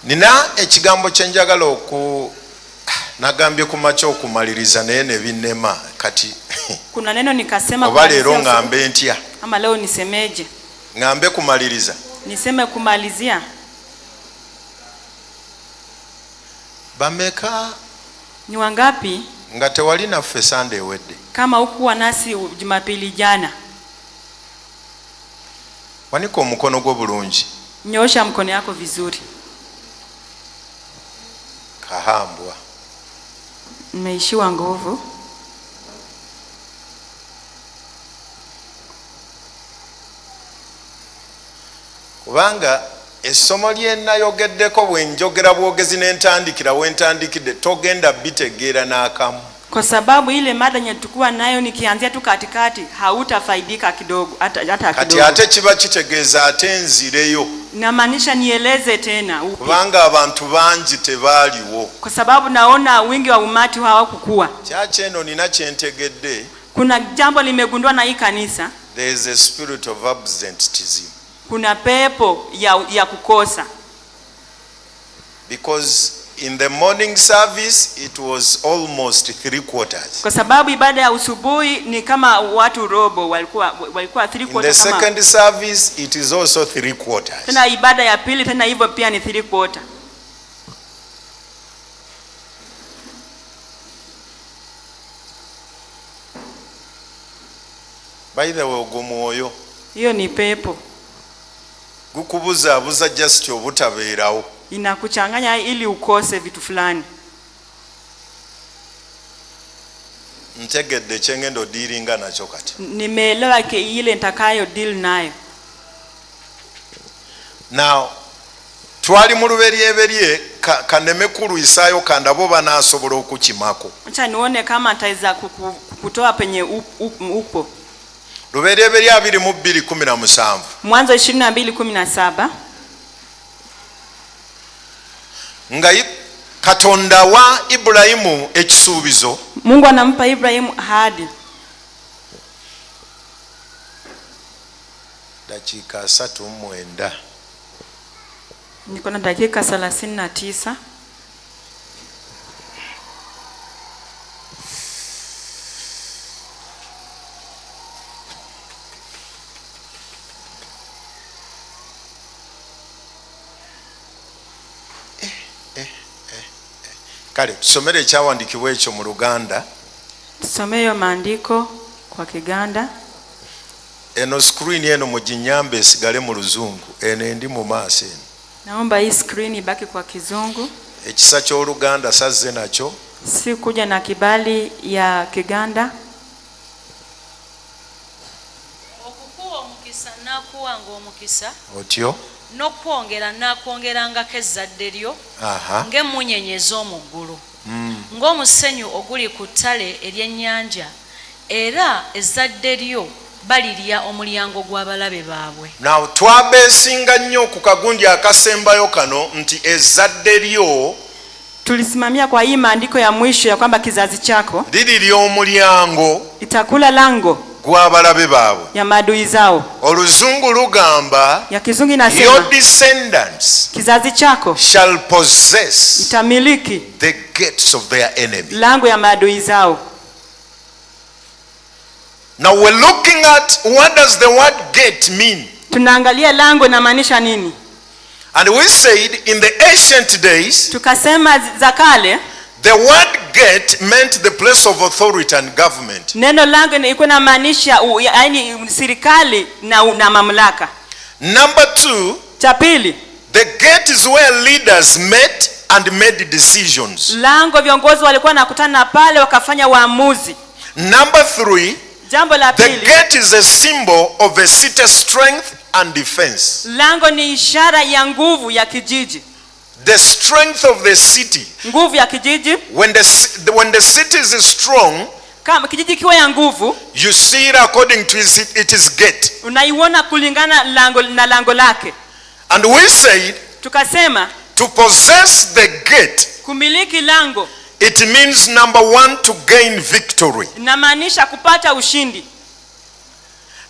Nina ekigambo kyenjagala nagambye ku macho okumaliriza naye ne binnema kati. Kuna neno nikasema oba leero ngambe ntya? Ama leo nisemeje? Ngambe kumaliriza. Niseme kumalizia. Bameka? Ni wangapi? Nga tewali naffe Sunday wedde. Kama hukuwa nasi Jumapili jana. Wanika omukono gwo bulungi. Nyoosha mkono yako vizuri. Kahambwa. Nimeishiwa nguvu. Kubanga essomo lye nayogeddeko bwe njogera bwogezi n'entandikira wentandikidde togenda bitegeera n'akamu. Kwa sababu ile mada nyetukua nayo nikianzia tu katikati hautafaidika kidogo hata kidogo. Kati ate kiba kitegeeza ate nzireyo. Inamaanisha nieleze tena upi. Kubanga abantu bangi tebaaliwo. Kwa sababu naona wingi wa umati hawakukua. Chache eno nina kyentegedde. Kuna jambo limegundua na hii kanisa. There is a spirit of absenteeism. Kuna pepo ya kukosa. Because in the morning service it was almost 3/4. Kwa sababu ibada ya usubuhi ni kama watu robo walikuwa 3/4 kama. In the second service it is also 3/4. Tena ibada ya pili tena hivyo pia ni 3/4. By the way, ogomwoyo. Hiyo ni pepo. Gukubuza just obutabeerawo. Inakuchanganya ili ukose vitu fulani. Ntegedde kyengendo dealinga nakyo kati. Nimeelewa ile nitakayo deal nayo. Now twali mu luberyeberye kaneme kulwisayo kandabo banasobola okukimako. Acha nione kama nitaweza kukutoa penye upo. Luberyeberye 22:17. Mwanzo 22:17. Nga Katonda wa Ibrahimu ekisuubizo. Mungu anampa Ibrahimu ahadi. Dakika 39. Niko na dakika 39. Kale tusomere ekyawandiikibwa ekyo mu Luganda. Tusomeyo maandiko kwa Kiganda. Eno screen eno mujinyambe esigale mu Luzungu. Eno endi mu maaso eno. Naomba hii screen ibaki kwa Kizungu. Ekisa ky'Oluganda sazze nakyo. Si kuja na kibali ya Kiganda. Okukuwa omukisa nakuwanga omukisa. Otyo. N'okwongera nakwongerangako ezzadde lyo ng'emmunyenye ez'omuggulu ng'omusenyu oguli ku ttale ery'ennyanja era ezzadde lyo balirya omulyango gw'abalabe baabwe. Now twabeesinga nnyo ku kagundi akasembayo kano nti ezzadde lyo tulisimamia kwa hii maandiko ya mwisho ya kwamba kizazi chako lirya omulyango itakula lango gw'abalabe baabwe ya maadui zao. Oluzungu lugamba ya Kizungu inasema your descendants kizazi chako shall possess itamiliki the gates of their enemy. Lango ya maadui zao. Now we're looking at what does the word gate mean. Tunaangalia lango inamaanisha nini. And we said in the ancient days tukasema za kale the word gate meant the place of authority and government. Neno lango iko na maanisha yaani serikali na mamlaka. Number 2, cha pili, the gate is where leaders met and made decisions. Lango viongozi walikuwa nakutana pale wakafanya waamuzi. Number 3, jambo la pili, the gate is a symbol of a city's strength and defense. Lango ni ishara ya nguvu ya kijiji. The strength of the city. Nguvu ya kijiji. When the city is strong, kama kijiji kiwa ya nguvu, you see it according to its gate. Unaiona kulingana lango lake. And we said, tukasema, to possess the gate, kumiliki lango, it means number 1 to gain victory. Inamaanisha kupata ushindi.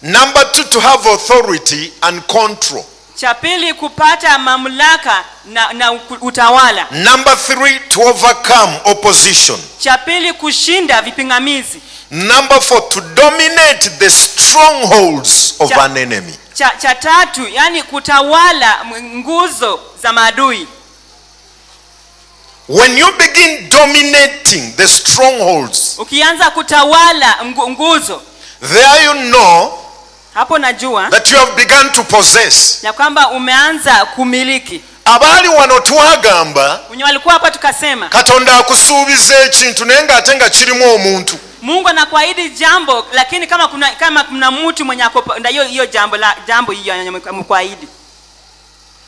Number 2 to have authority and control. Cha pili, kupata mamlaka na utawala. Number 3, to overcome opposition. Cha pili, kushinda vipingamizi. Number 4, to dominate the strongholds of an enemy. Cha tatu, yani kutawala nguzo za maadui. When you begin dominating the strongholds, ukianza kutawala nguzo, there you know hapo najua that you have begun to possess. Ya kwamba umeanza kumiliki. Abali wano twagamba wenye walikuwa hapa tukasema Katonda akusuubiza ekintu naye ng'ate nga kirimu omuntu. Mungu anakuahidi jambo, lakini kama kuna mtu mwenye ndio hiyo jambo hiyo amekuahidi.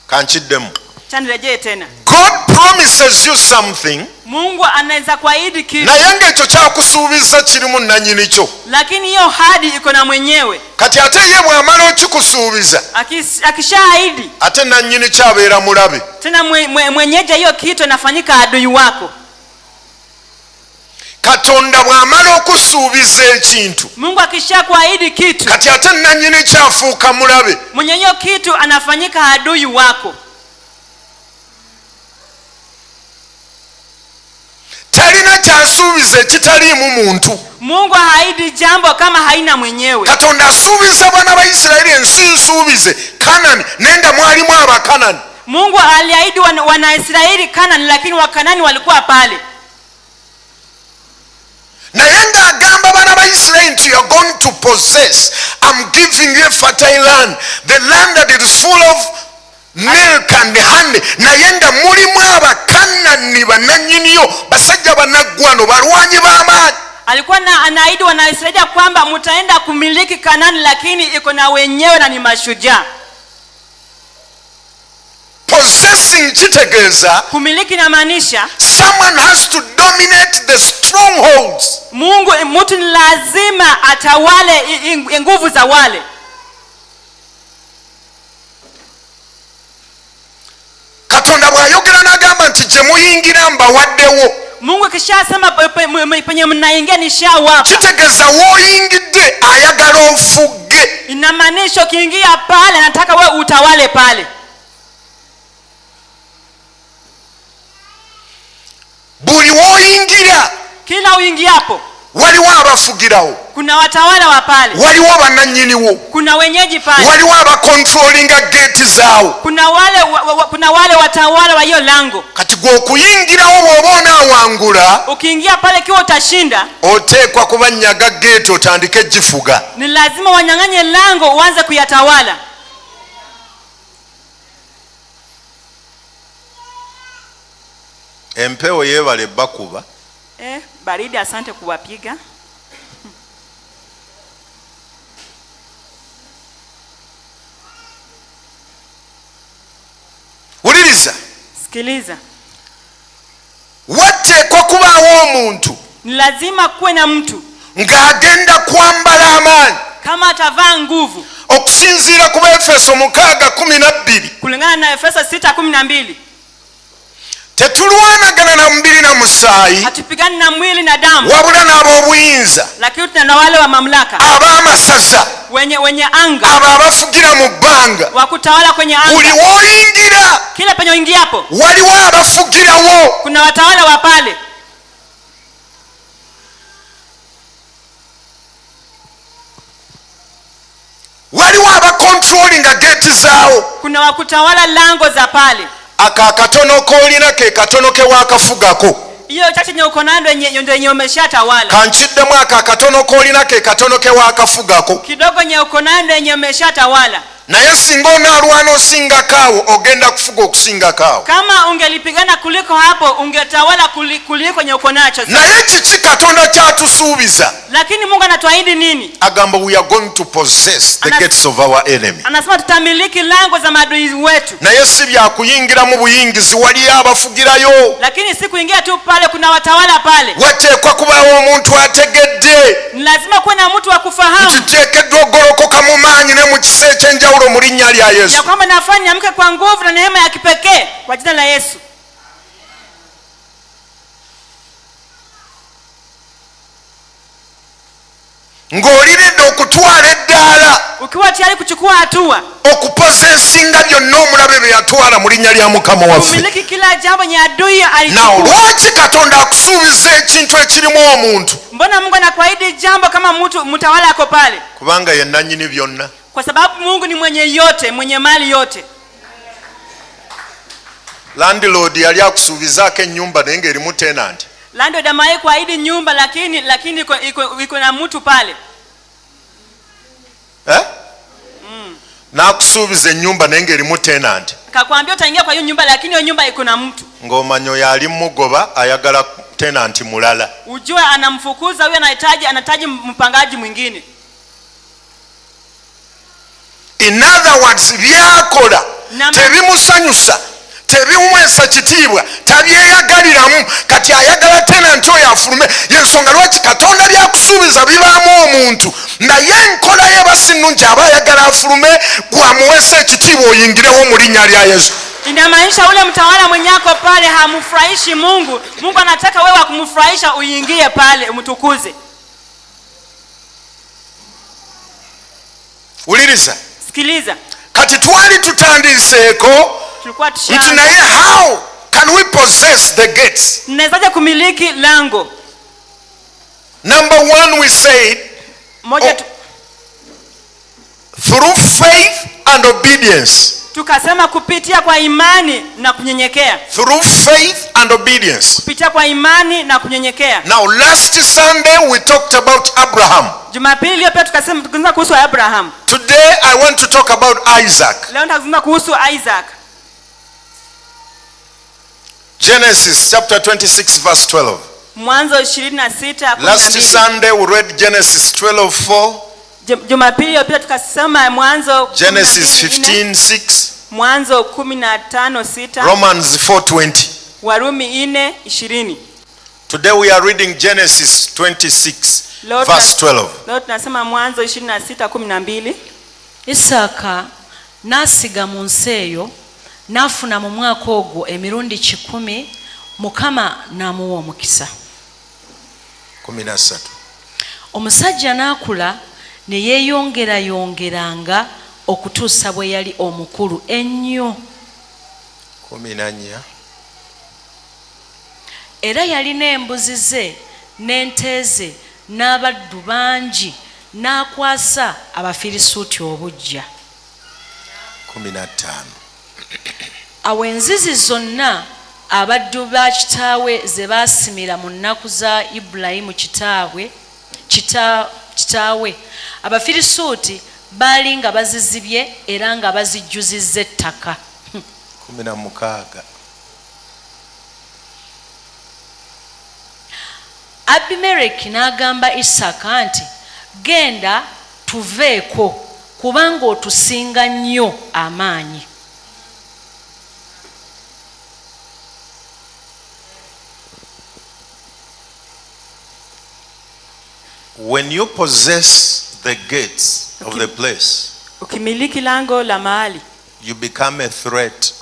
Kanchiddemu. Chanirejee tena. God promises you something. Mungu anaweza kuahidi kitu. Naye ng'ekyo kyakusuubiza kirimu nannyini kyo. Lakini hiyo ahadi iko na mwenyewe. Kati ate ye bw'amala okikusuubiza, akishaahidi, ate nannyini kyabeera mulabe. Tena mwenyeji hiyo kitu anafanyika adui wako. Katonda bw'amala okusuubiza ekintu, Mungu akishakuahidi kitu, kati ate nannyini kyafuuka mulabe. Mwenye hiyo kitu anafanyika adui wako. Talina kyasuubiza ekitaliimu muntu. Mungu haidi jambo kama haina mwenyewe. Katonda asuubiza bana ba Isiraeli ensi nsuubize Kanani, nenda mwalimu Abakanani. Mungu aliahidi wana Israeli Kanani, lakini Wakanani walikuwa pale. Naye ng'agamba bana ba Isiraeli nti you are going to possess, I'm giving you a fertile land, the land that is full of milk and honey. Naye nga mulimu Abakanani bananyiniyo, basajja banaggwano, balwanyi b'amaanyi. Alikuwa anaahidi wana Israeli kwamba mtaenda kumiliki Kanani, lakini iko na wenyewe na ni mashujaa. Possessing kitegeeza kumiliki na maanisha someone has to dominate the strongholds. Mtu ni lazima atawale nguvu za wale. Katonda bw'ayogera n'agamba nti gye muyingira mbawaddewo. Mungu kishasema penye mnaingia nishawapa. Kitegeeza w'oyingidde ayagala ofuge. Inamaanisha ukiingia pale anataka wewe utawale pale. Buli w'oyingira, kila uingiapo, waliwo abafugirawo. Kuna watawala wa pale. Waliwo bannannyiniwo. Kuna wenyeji pale. Waliwo abakontrolinga gate zaawo. Kuna wale watawala wa hiyo lango. Kati gwe okuyingirawo bw'oba onaawangula, ukiingia pale kiwa utashinda, oteekwa kubanyaga gate otandike gifuga. Ni lazima wanyang'anye lango uanze kuyatawala. Empewo yeebale bakuba. Baridi asante kuwapiga. Uliriza. Sikiliza. Wateekwa kubaawo omuntu. Ni lazima kuwe na mtu ng'agenda kwambala amaanyi. Kama atavaa nguvu. Okusinziira ku Efeso 6:12. Kulingana na Efeso 6:12. Tetulwanagana na mubiri na musaayi. Hatupigani na mwili na damu. Wabula n'ab'obuyinza. Lakini tuna wale wa mamlaka. Ab'amasaza. Wenye anga. Abo abafugira mu bbanga. Wakutawala kwenye anga. Buli w'oyingira, kila penye uingiapo, waliwo abafugirawo. Kuna watawala wa pale. Waliwo abakontrolinga gate zaawo. Kuna wakutawala lango za pale. Akakatono koolina ke katono ke wakafugako. Hiyo chache nye uko nayo ndio yenye umeshatawala. Kanchiddemu akakatono koolina ke katono ke wakafugako. Kidogo nye uko nayo ndio yenye umeshatawala. Naye singa onaalwana osingakaawo, ogenda kufuga okusingakaawo. Kama ungelipigana kuliko hapo, ungetawala kuliko nye uko nacho. Naye kiki Katonda kyatusuubiza? Lakini Mungu anatuahidi nini? Agamba we are going to possess the gates of our enemy. Anasema tutamiliki lango za maadui wetu. Naye si byakuyingira mu buyingizi, waliyo abafugirayo. Lakini si kuingia tu pale, kuna watawala pale. Wateekwa kubaawo omuntu ategedde. Ni lazima kuwe na mtu wa kufahamu. Kiteekeddwa ogolokoka mu maanyi ne mu kisa ekyenjawulo mu linnya lya Yesu. Ya kwamba nafanya amke kwa nguvu na neema ya kipekee kwa jina la Yesu. ng'oliredde okutwala eddaala ukiwa tayari kuchukua hatua okuposesinga byonna omulabe bye yatwala mu linnya lya Mukama waffe. kumiliki kila jambo nye adui Naw alichukua. lwaki Katonda akusuubiza ekintu ekirimu omuntu? Mbona Mungu anakuahidi jambo kama mtu mtawala ako pale? Kubanga ye nannyini byonna. Kwa sababu Mungu ni mwenye yote, mwenye mali yote. Landlord yali akusuubizaako ennyumba naye ng'erimu tenant. Landlord amaye kuahidi nyumba lakini iko na mtu pale. N'akusuubiza ennyumba naye ng'erimu tenant. Akakwambia utaingia kwa hiyo nyumba lakini hiyo nyumba iko na mtu. Ng'omanya oyo ali mugoba ayagala tenant mulala. Ujue anamfukuza huyo, anahitaji mpangaji mwingine. In other words, byakola tebimusanyusa, tebimwesa kitiibwa, tabyeyagaliramu, kati ayagala tenanti oyo afulume. Yensonga lwaki Katonda byakusuubiza bibaamu omuntu, naye enkola ye basi nnungi aba ayagala afulume, gwamuwesa ekitiibwa oyingirewo mu linnya lya Yesu. Inamaanisha ule mtawala mwenye ako pale hamfurahishi Mungu. Mungu anataka wewe kumfurahisha, uingie pale umtukuze. Uliriza? Sikiliza. Kati twali tutandiseeko Tulikuwa nti naye how can we possess the gates? Tunawezaje kumiliki lango? Number one, we said through faith and obedience. Tukasema kupitia kwa imani na kunyenyekea. Through faith and obedience. Kupitia kwa imani na kunyenyekea. Now last Sunday we talked about Abraham. Jumapili iliyopita tukasema kuhusu Abraham. Today I want to talk about Isaac. Leo natazungumza kuhusu Isaac. Genesis chapter 26 verse 12. Mwanzo 26:12. Last Sunday we read Genesis 12:4. Jumapili iliyopita tukasema Mwanzo Genesis 15:6. Mwanzo 15:6. Romans 4:20. Warumi 4:20. Today we are reading Genesis 26 verse 12. Leo tunasema Mwanzo 26:12. Isaaka n'asiga mu nsi eyo n'afuna mu mwaka ogwo emirundi 10, Mukama n'amuwa omukisa. 13. Omusajja n'akula ne yeeyongeranga okutuusa bwe yali omukulu ennyo. 14. Era yalina embuzi ze n'ente ze n'abaddu bangi, n'akwasa Abafirisuuti obuggya. 15. Awo enzizi zonna abaddu ba kitaawe ze baasimira mu nnaku za Ibulayimu kitaawe, Abafirisuuti baali nga bazizibye era nga bazijjuzizza ettaka. 16. Abimereki n'agamba Isaaka nti, genda tuveeko kubanga otusinga nnyo amaanyi. When you possess the gates of the place, ukimiliki lango la mahali, you become a threat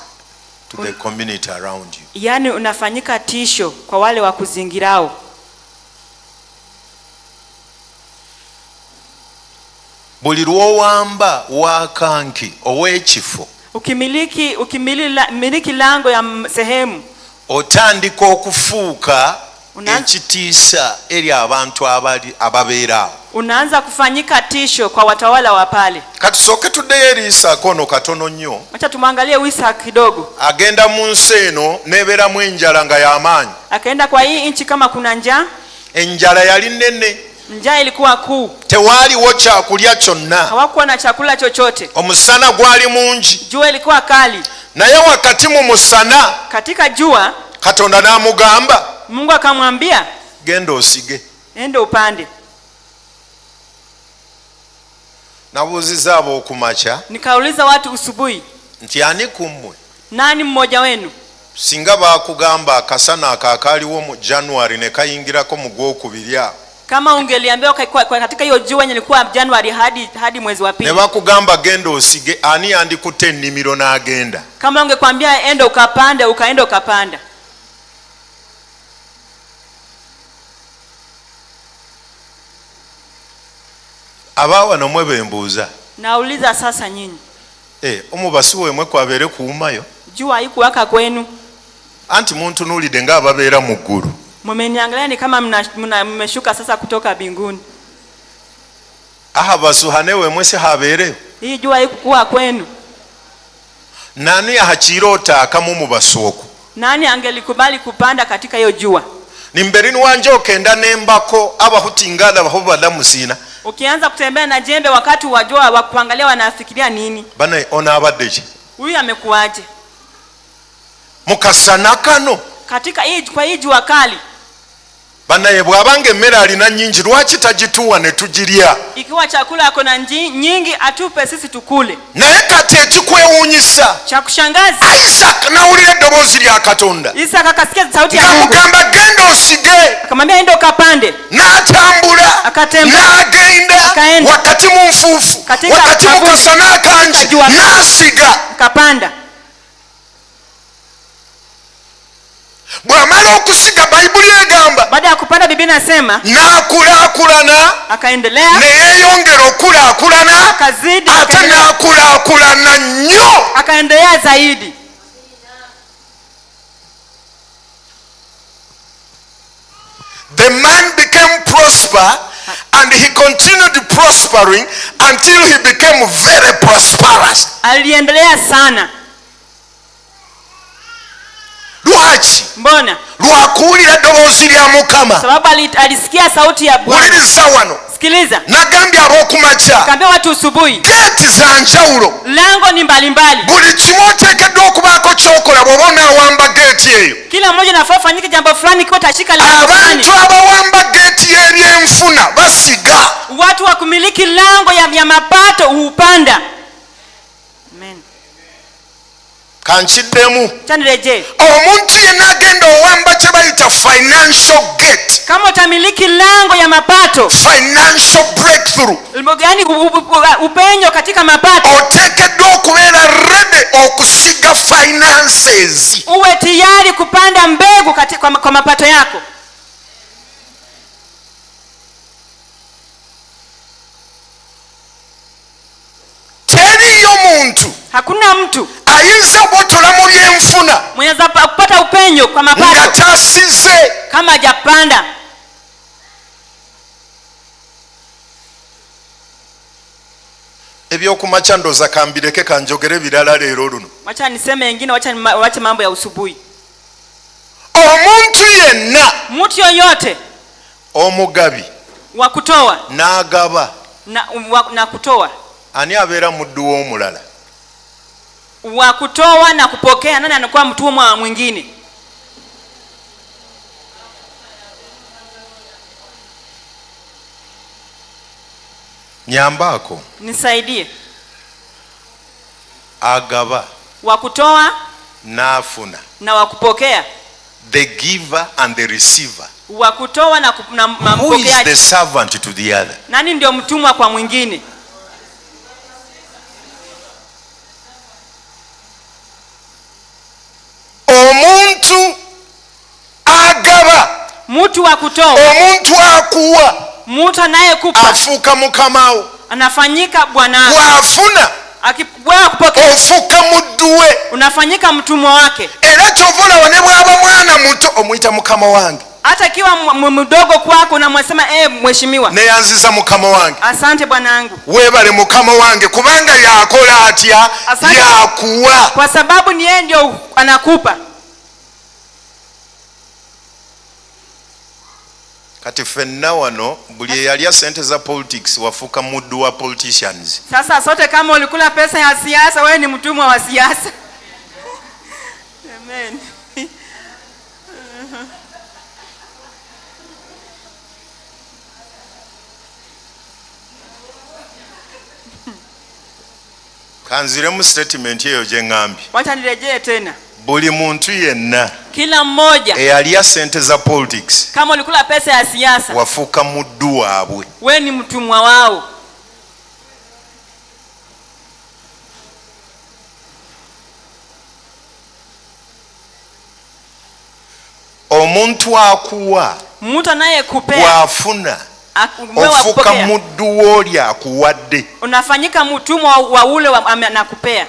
to the community around you. yani unafanyika tisho kwa wale wa kuzingirao. Buli lw'owamba wakanki ow'ekifo, ukimiliki lango ya sehemu, otandika okufuuka ekitiisa eri abantu ababeerawo. Unaanza kufanyika tisho kwa watawala wa pale. Katusooke tuddeyo eri Isaaka ono katono nnyo. Acha tumwangalie Isaac kidogo. Agenda mu nsi eno n'ebeeramu enjala nga y'amaanyi. Akaenda kwa hii nchi kama kuna njaa. Enjala yali nnene. Njaa ilikuwa kuu. Tewaaliwo kyakulya kyonna. Hawakuwa na chakula chochote. Omusana gwali mungi. Jua ilikuwa kali. Naye wakati mu musana, katika jua, Katonda n'amugamba, Mungu akamwambia, genda osige. Enda upande. Nabuuziza ab'okumakya, nikauliza watu usubuhi, nti ani kummwe, nani mmoja wenu, singa baakugamba akasana akaakaaliwo mu January ne kayingirako mu Gwokubiri awo, kama ungeliambiwa katika hiyo jua yenye ilikuwa Januari hadi mwezi wa pili, ne bakugamba genda osige, ani yandikutte ennimiro n'agenda? Kama ungekwambia enda ukapande, ukaenda ukapanda. abawa nomwe bembuuza Nauliza sasa nyinyi, omubasi wemwe kwabeere kuumayo jua haikuwaka kwenu? anti muntunuulidde ng'ababeera mu ggulu. Mmeniangalia ni kama mmeshuka sasa kutoka mbinguni. aha basuhane wemwe si habeereyo? Hii jua haikuwa kwenu? Nani ahakiroota akamu mu basuoku? Nani angelikubali kupanda katika hiyo jua? Nimberi niwanje okenda nembako abahutingala baho balamusina. Ukianza kutembea na jembe wakati wa jua wa kuangalia wanafikiria nini? Bana ona abaddeje. Huyu amekuaje? Mukasana kano Katika kwa hii jua kali. Bana ye bwabange emmere alina nyingi lwaki tagituwa ne tugirya? Ikiwa chakula yako na nyingi atupe sisi tukule. Naye kati ekikwewuunyisa Cha kushangaza, Isaac nawulira eddoboozi lya Katonda. Isaac akasikia sauti ya Mungu. Namugamba genda osige. Akamwambia enda ukapande. N'atambula n'agenda wakati mu nfuufu wakati mu kasana kangi n'asiga. Akapanda. Bw'amala okusiga Bayibuli egamba baada ya kupanda Biblia inasema n'akulaakulana akaendelea ne yeeyongera okulaakulana akazidi ate n'akulaakulana nnyo akaendelea zaidi. The man became prosper and he continued prospering until he became very prosperous. Aliendelea sana. Lwaki? Mbona? Lwakuwulira eddoboozi lya Mukama. Sababu alisikia sauti ya Bwana. Wuliriza wano. Sikiliza. Nagambye ab'okumakya. Kaambia watu usubuhi. Geeti za njawulo. Lango ni mbalimbali. Buli kimu oteekeddwa okubaako ky'okola bw'oba onaawamba geeti eyo. Kila mmoja anafaa afanyike jambo fulani ikiwa tashika lango fulani. Abantu abawamba geeti y'ebyenfuna basiga. Watu wa kumiliki lango ya mapato hupanda. Amen. Kankiddemu. Tanreje. Omuntu yenna agenda owamba kye bayita financial gate. Kama utamiliki lango ya mapato. Financial breakthrough. Yaani upenyo katika mapato. Oteekeddwa okubeera ready okusiga finances. Uwe tayari kupanda mbegu kwa mapato yako. Teriyo muntu. Hakuna mtu ayinza botola mu byenfuna mwenza kupata upenyo kwa mapato nga tasize kama hajapanda. ebyokumakya ndoza kambireke kanjogere birala leero luno. Wacha niseme wengine, wacha mambo ya usubuhi. Omuntu yenna, mtu yoyote omugabi wa kutoa n'agaba na kutoa, ani abeera muddu w'omulala? Wa kutoa na kupokea, nani anakuwa mtumwa wa mwingine? Nyambako, nisaidie. Agaba, wa kutoa n'afuna. na wa kupokea. The giver and the receiver. Wa kutoa na mpokeaji. Who is the servant to the other? Nani ndio mtumwa kwa mwingine? Omuntu agaba, mtu wa kutoa, omuntu akuwa, mtu anayekupa afuuka mukamawo, anafanyika bwana. Bw'afuna wewe kupokea, ofuuka mudduwe, unafanyika mtumwa wake. Era ky'ovola ne bw'aba mwana muto omuyita mukama wange. Hata kiwa mdogo kwako unamwesema mheshimiwa, neyanziza mukama wange. Asante bwanangu. Weebale mukama wange kubanga yakola atya, yakuwa. Kwa sababu ni yeye ndio anakupa. Kati ffenna wano buli eyalya sente za politics wafuuka muddu wa politicians. Sasa sote kama ulikula pesa ya siasa, wewe ni mtumwa wa siasa. Amen. Kanziremu statement eyo gye ŋŋambye. Wacha nirejee tena. Buli muntu yenna, kila mmoja eyalya sente za politics, kama ulikula pesa ya siasa, wafuuka muddu waabwe. wewe ni mtumwa wao. Omuntu akuwa, mtu anayekupea, bw'afuna, ofuka muddu w'oli akuwadde, unafanyika mtumwa wa ule anakupea.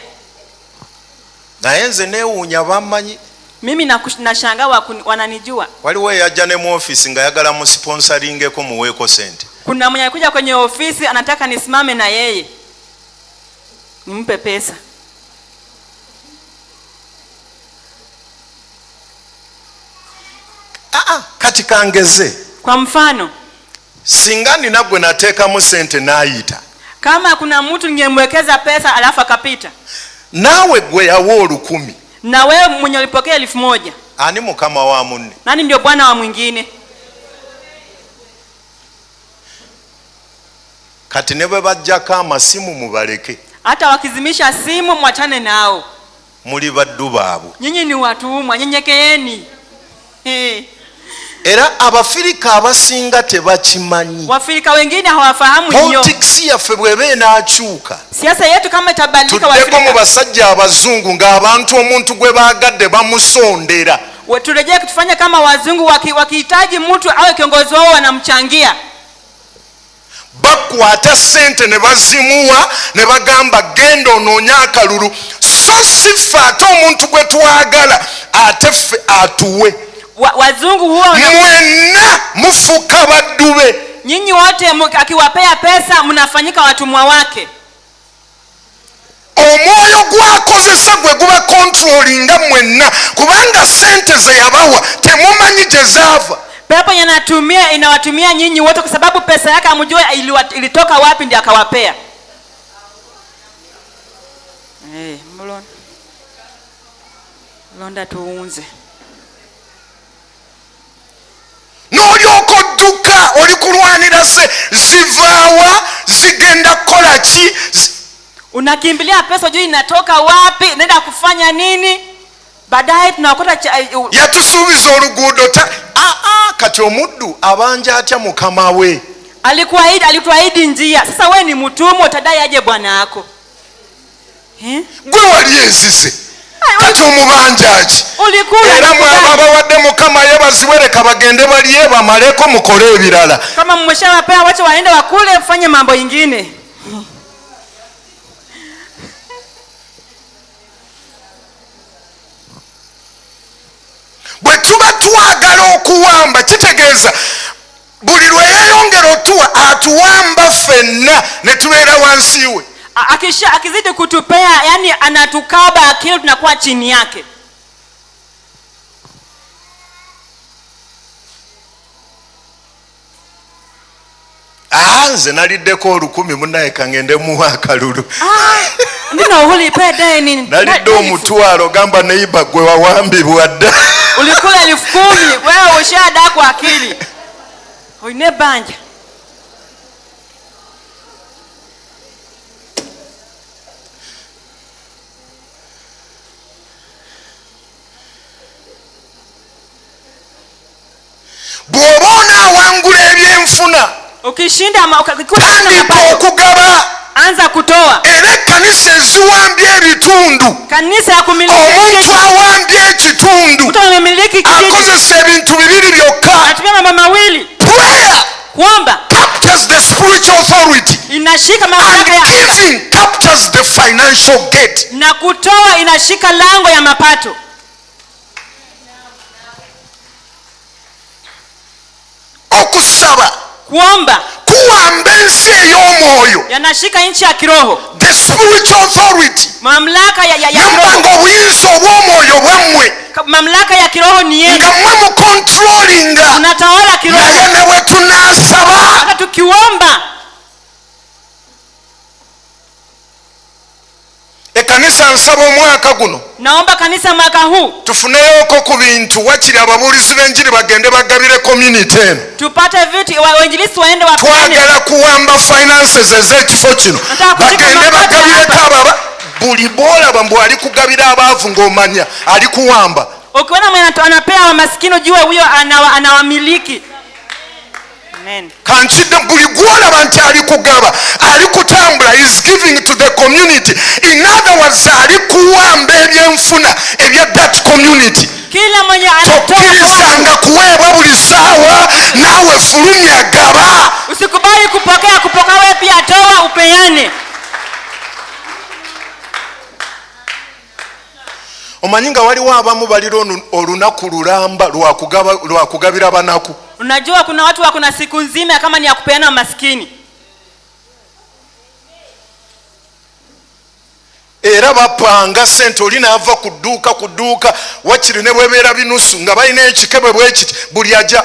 Naye nze neewuunya bammanyi. Mimi nashangaa wananijua. Waliwo eyajja ne mu office nga yagala mu sponsoringeko muweeko sente. Kuna mwenye alikuja kwenye ofisi anataka nisimame na yeye nimpe pesa. Kati kangeze. Kwa mfano, singa nina gwe nateekamu sente n'ayita, kama kuna mtu ningemwekeza pesa alafu akapita, naawe gwe yawa 10,000, na wewe mwenye ulipokea 1,000, ani mukama wa munne? Nani ndio bwana wa mwingine? Kati ne bwe bajjako amasimu mubaleke. Hata wakizimisha simu mwachane nao. Muli baddu baabwe. Nyinyi ni watumwa, nyenyekeeni. Era Abafirika abasinga tebakimanyi. Wafirika wengine hawafahamu hiyo. Politics yaffe bw'eba enaakyuka, siasa yetu kama itabadilika, tuddeko mu basajja abazungu ng'abantu omuntu gwe baagadde bamusondera. Turejee kutufanya kama wazungu, wakihitaji mtu awe kiongozi wao wanamchangia. Bakwata sente ne bazimuwa ne bagamba genda onoonya akalulu, so sifa ate omuntu gwe twagala ate ffe atuwe. Wazungu huwa mwenna mufuka baddu be. Nyinyi wote akiwapea pesa mnafanyika watumwa wake. Omwoyo gwakozesa gwe guba controllinga mwenna, kubanga sente ze yabawa temumanyi gye zaava. Pepo inawatumia nyinyi wote kwa sababu pesa yake amjua ilitoka wapi ndio akawapea. Londa tuunze. N'olyoka odduka oli kulwanira se zivaawa zigenda kukola ki? Unakimbilia pesa juu inatoka wapi, nenda kufanya nini? Baadaye tunakuta yatusuubiza oluguudo kati omuddu abanja atya mukama we. Alituahidi njia. Sasa we ni mtumwa, utadai aje bwana wako? Gwe wali ensise kati omubanja ki? Era mwaba bawadde mukama yebazibwe, leka bagende baliye bamaleko mukole ebirala. Kama mmeshawapea wacha waende wakule ufanye mambo ingine. Bwe tuba twagala okuwamba kitegeeza buli lwe yeyongera otuwa atuwamba ffenna ne tubeera wansi we. Akizidi kutupea, yani anatukaba akili, tunakuwa chini yake. Nze naliddeko 10,000 munaye kangende muwa akalulu. Ndino ulipe deni. Nalidde omutwalo gamba neiba gwe wawambibwa dda. Ulikula 10,000, wewe ushada kwa akili. Oine banja. Bw'oba onaawangula ebyenfuna, ukishinda okugaba, anza kutoa. Era ekkanisa eziwambye ebitundu, kanisa ya kumiliki, omuntu awambye ekitundu akozesa ebintu 2 byokka. Anatumia mambo mawili. Prayer kuomba captures the spiritual authority, inashika mamlaka ya anga. Giving captures the financial gate, na kutoa inashika lango ya mapato. Okusaba, kuomba, kuwamba ensi ey'omwoyo, yanashika nchi ya kiroho, the spiritual authority, mamlaka ya kiroho. Ngo obuyinza obw'omwoyo bwammwe, mamlaka ya kiroho ni yeye, nga mwe mu controllinga, unatawala kiroho. Naye ne bwe tunaasaba, hata tukiomba. Ekkanisa nsaba omwaka guno, naomba kanisa mwaka huu tufuneyoko ku bintu wakiri ababuulizi b'enjiri bagende bagabire community eno. Tupate vitu wainjilisti waende wapene. Twagala kuwamba finances ez'ekifo kino, bagende bagabireko ababa. Buli bwolaba mbu ali kugabira abaavu ng'omanya ali kuwamba. Ukiona mwenye anapea wa maskini ujue huyo anawamiliki. Amen. Kanchide buli gwolaba nti ali kugaba, ali kutambula, is giving to the community. In other words, ali kuwamba ebyenfuna ebya that community. Kila mwenye anatoa kuweebwa buli ssaawa nawe fulumya gaba. Usikubali kupokea wewe pia toa upeane. Omanyinga waliwo abamu baliro olunaku lulamba lwakugabira banaku. Unajua kuna watu wako na siku nzima kama ni ya kupeana maskini. Era bapanga sente olina ava kuduuka wakiri ne bwebeera binusu nga balina ekikebe bwekiti buli aja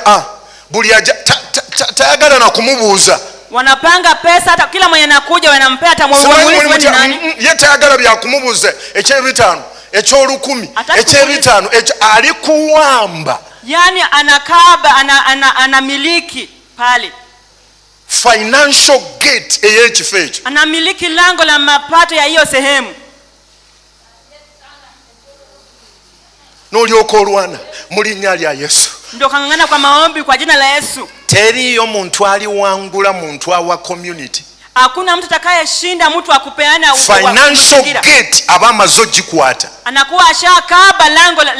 tayagala na kumubuuza. Wanapanga pesa hata kila mwenye anakuja wanampea hata mwezi nani. Ye tayagala bya kumubuuza eky'ebitaano eky'olukumi eky'ebitaano ali kuwamba. Yani anakaba anamiliki pale financial gate ey'ekifo ekyo. Anamiliki lango la mapato ya hiyo sehemu. N'olyoka olwana mu linnya lya Yesu. Ndio kangangana kwa maombi kwa jina la Yesu. Teriyo muntu aliwangula muntu awa community. Hakuna mtu atakayeshinda mtu akupeana financial gate abamazo gikwata. Anakuwa ashakaba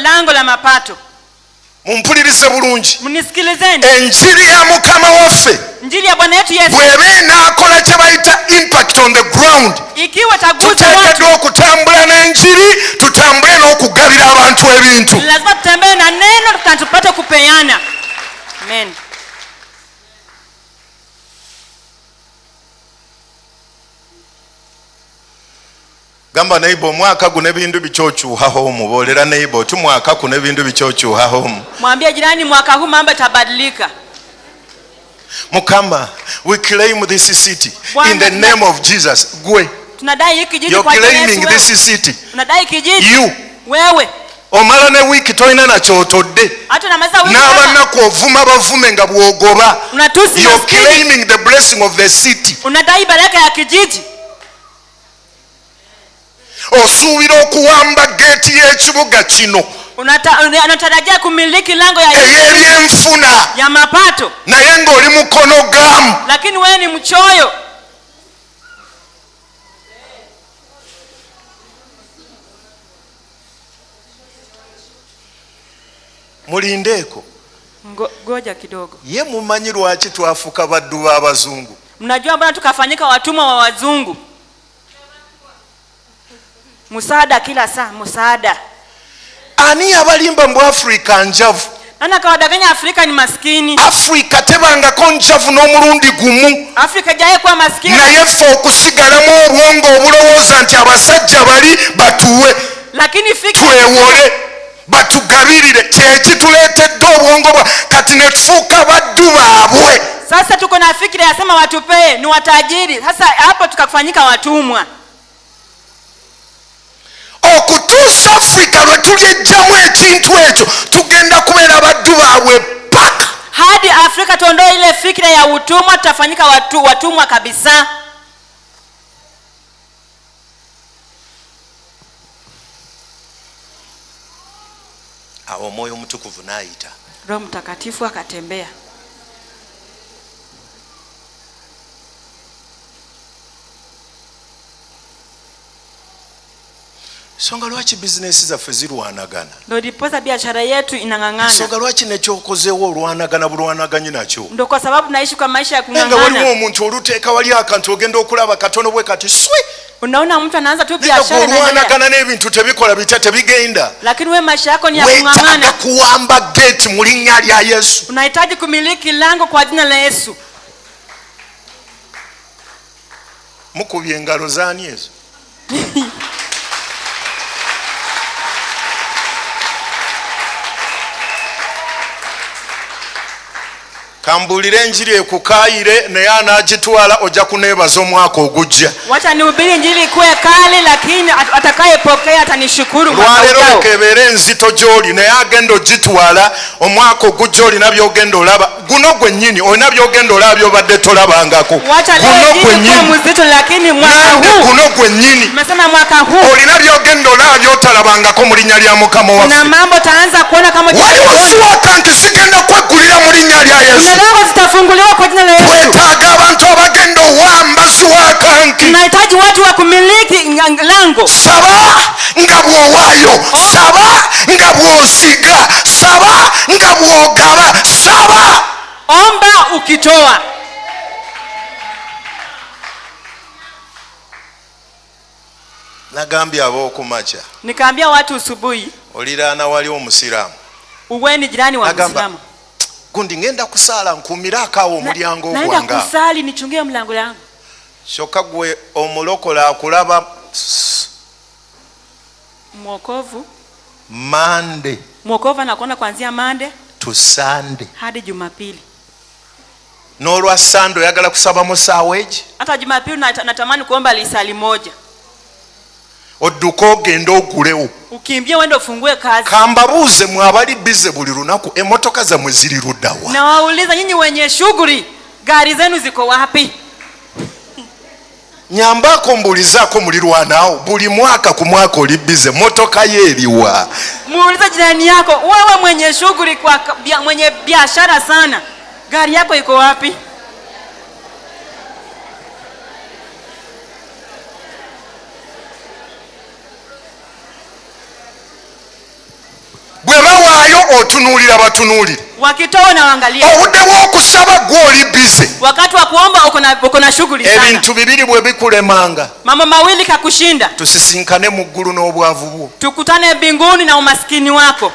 lango la mapato. Mumpulirize bulungi. Munisikilizeni. Enjiri ya Mukama waffe. Njiri ya Bwana yetu Yesu. Bwebe nakola kye bayita impact on the ground. Ikiwa taguza watu. Tuteekeddwa okutambula n'enjiri, tutambule n'okugabira abantu ebintu. Lazima tutembee na neno tukatupate kupeana. Amen. Gamba neighbor mwaka gune bindu bichochuhaho mubolera neighbor tu mwaka gune bindu bichochuhaho. Mwambie jirani mwaka huu mambo yatabadilika. Mukama, we claim this city in the name of Jesus. Gwe. Tunadai hiki kijiji kwa Yesu. You're claiming this city. Tunadai kijiji. You. Wewe. Omala ne wiki toina na kyotodde. Hata unamaliza wiki. N'abanako ovuma bavume nga bwogoba. Unatusi. You're claiming the blessing of the city. Unadai baraka ya kijiji. Osuubira okuwamba gate y'ekibuga kino. Unatarajia kumiliki lango ey'ebyenfuna ya mapato. Naye ng'oli mukono gamu. Lakini wewe ni mchoyo. Mulindeeko. Ngoja kidogo. Ye mumanyi lwaki twafuka baddu b'abazungu? Mnajua mbona tukafanyika watumwa wa wazungu? Musaada kila saa, musaada. Ani abalimba mu Afrika njavu? Nana kawadanganya Afrika ni maskini. Afrika tebangako njavu n'omulundi gumu. Afrika jaye kwa maskini. Naye ffe okusigalamu obwongo obulowooza nti abasajja bali batuwe. Lakini twewole batugabirire kyekituleetedde obwongo bwa kati ne tufuuka baddu baabwe. Sasa tuko na fikira yasema watupee ni watajiri. Sasa hapo tukafanyika watumwa. Okutuusa Afrika lwe tulyejjamu ekintu ekyo tugenda kubeera baddu baabwe paka. Hadi Afrika tuondoe ile fikira ya utumwa tutafanyika watumwa kabisa. Awo Mwoyo Mutukuvu naayita. Roho Mtakatifu akatembea. Songa lwaki bizinesi zaffe zirwanagana. Ndio diposa biashara yetu inang'ang'ana. Songa lwaki nekyokozeewo olwanagana bulwanaganyi nakyo. Ndio kwa sababu naishi kwa maisha ya kung'ang'ana. Nga waliwo omuntu oluteeka wali akantu ogenda okulaba katono bwe kati swi. Unaona mtu anaanza tu biashara na olwanagana n'ebintu tebikola bitya tebigenda. Lakini wewe maisha yako ni ya kung'ang'ana. Weetaaga kuwamba gate mu linnya lya Yesu. Unahitaji kumiliki lango kwa jina la Yesu. Mukubye engalo zaani ezo? Kambulire enjiri ekukaayire naye anaagitwala ojja kuneebaza omwaka ogujja. Wacha nihubiri injili ikuwe kali lakini atakayepokea atanishukuru mwaka ujao. Lwaleero ekebeere enzito gy'oli naye agenda ogitwala omwaka ogujja olina by'ogenda olaba. Guno gwennyini olina by'ogenda olaba by'obadde tolabangako. Guno gwennyini. Guno gwennyini. Nimesema mwaka huu. Olina by'ogenda olaba by'otalabangako mu linnya lya Mukama waffe. Kuna mambo taanza kuona kama waliwo suwaka nti sigenda kweggulira mu linnya lya Yesu. Lango zitafunguliwa kwa jina la Yesu. Twetaaga abantu abagenda owamba suwaka nki. Tunahitaji watu wa kumiliki lango. Saba nga bw'owaayo. Saba nga bw'osiga. Saba nga bw'ogaba. Saba. omba ukitoa. Nagambia abokumacha, Nikaambia watu usubuhi, olirana wali omusiramu, uweni jirani wa Muislamu, gundi ngenda kusala nkumira akawo omulyango gwanga. Naenda kusali nichungie mlango yangu. Shoka gwe omulokola akulaba Mwokovu. Monday. Mwokovu anakuona kuanzia Monday to Sunday. hadi Jumapili. N'olwa Sunday oyagala kusaba mu ssaawa egi? Hata Jumapili natamani kuomba lisali moja. Odduka ogenda ogulewo. Ukimbie wende ufungue kazi. Kambabuuze mwe abali bize buli lunaku emmotoka zammwe ziri ludda wa? Na wauliza nyinyi wenye shughuli, gari zenu ziko wapi? Nyambako mbulizaako mulirwanaawo buli mwaka ku mwaka oli bize, motoka ye eriwa? Muuliza jirani yako, wewe mwenye shughuli mwenye biashara sana, gari yako iko wapi? Bwe bawaayo otunuulira batunuulire. Wakitoa na waangalia. Obudde bw'okusaba gw'oli bize. Wakati wa kuomba uko na shughuli sana. Ebintu bibiri bwe bikulemanga, mambo mawili kakushinda, tusisinkane mu ggulu n'obwavu bwo. Tukutane mbinguni na umaskini wako.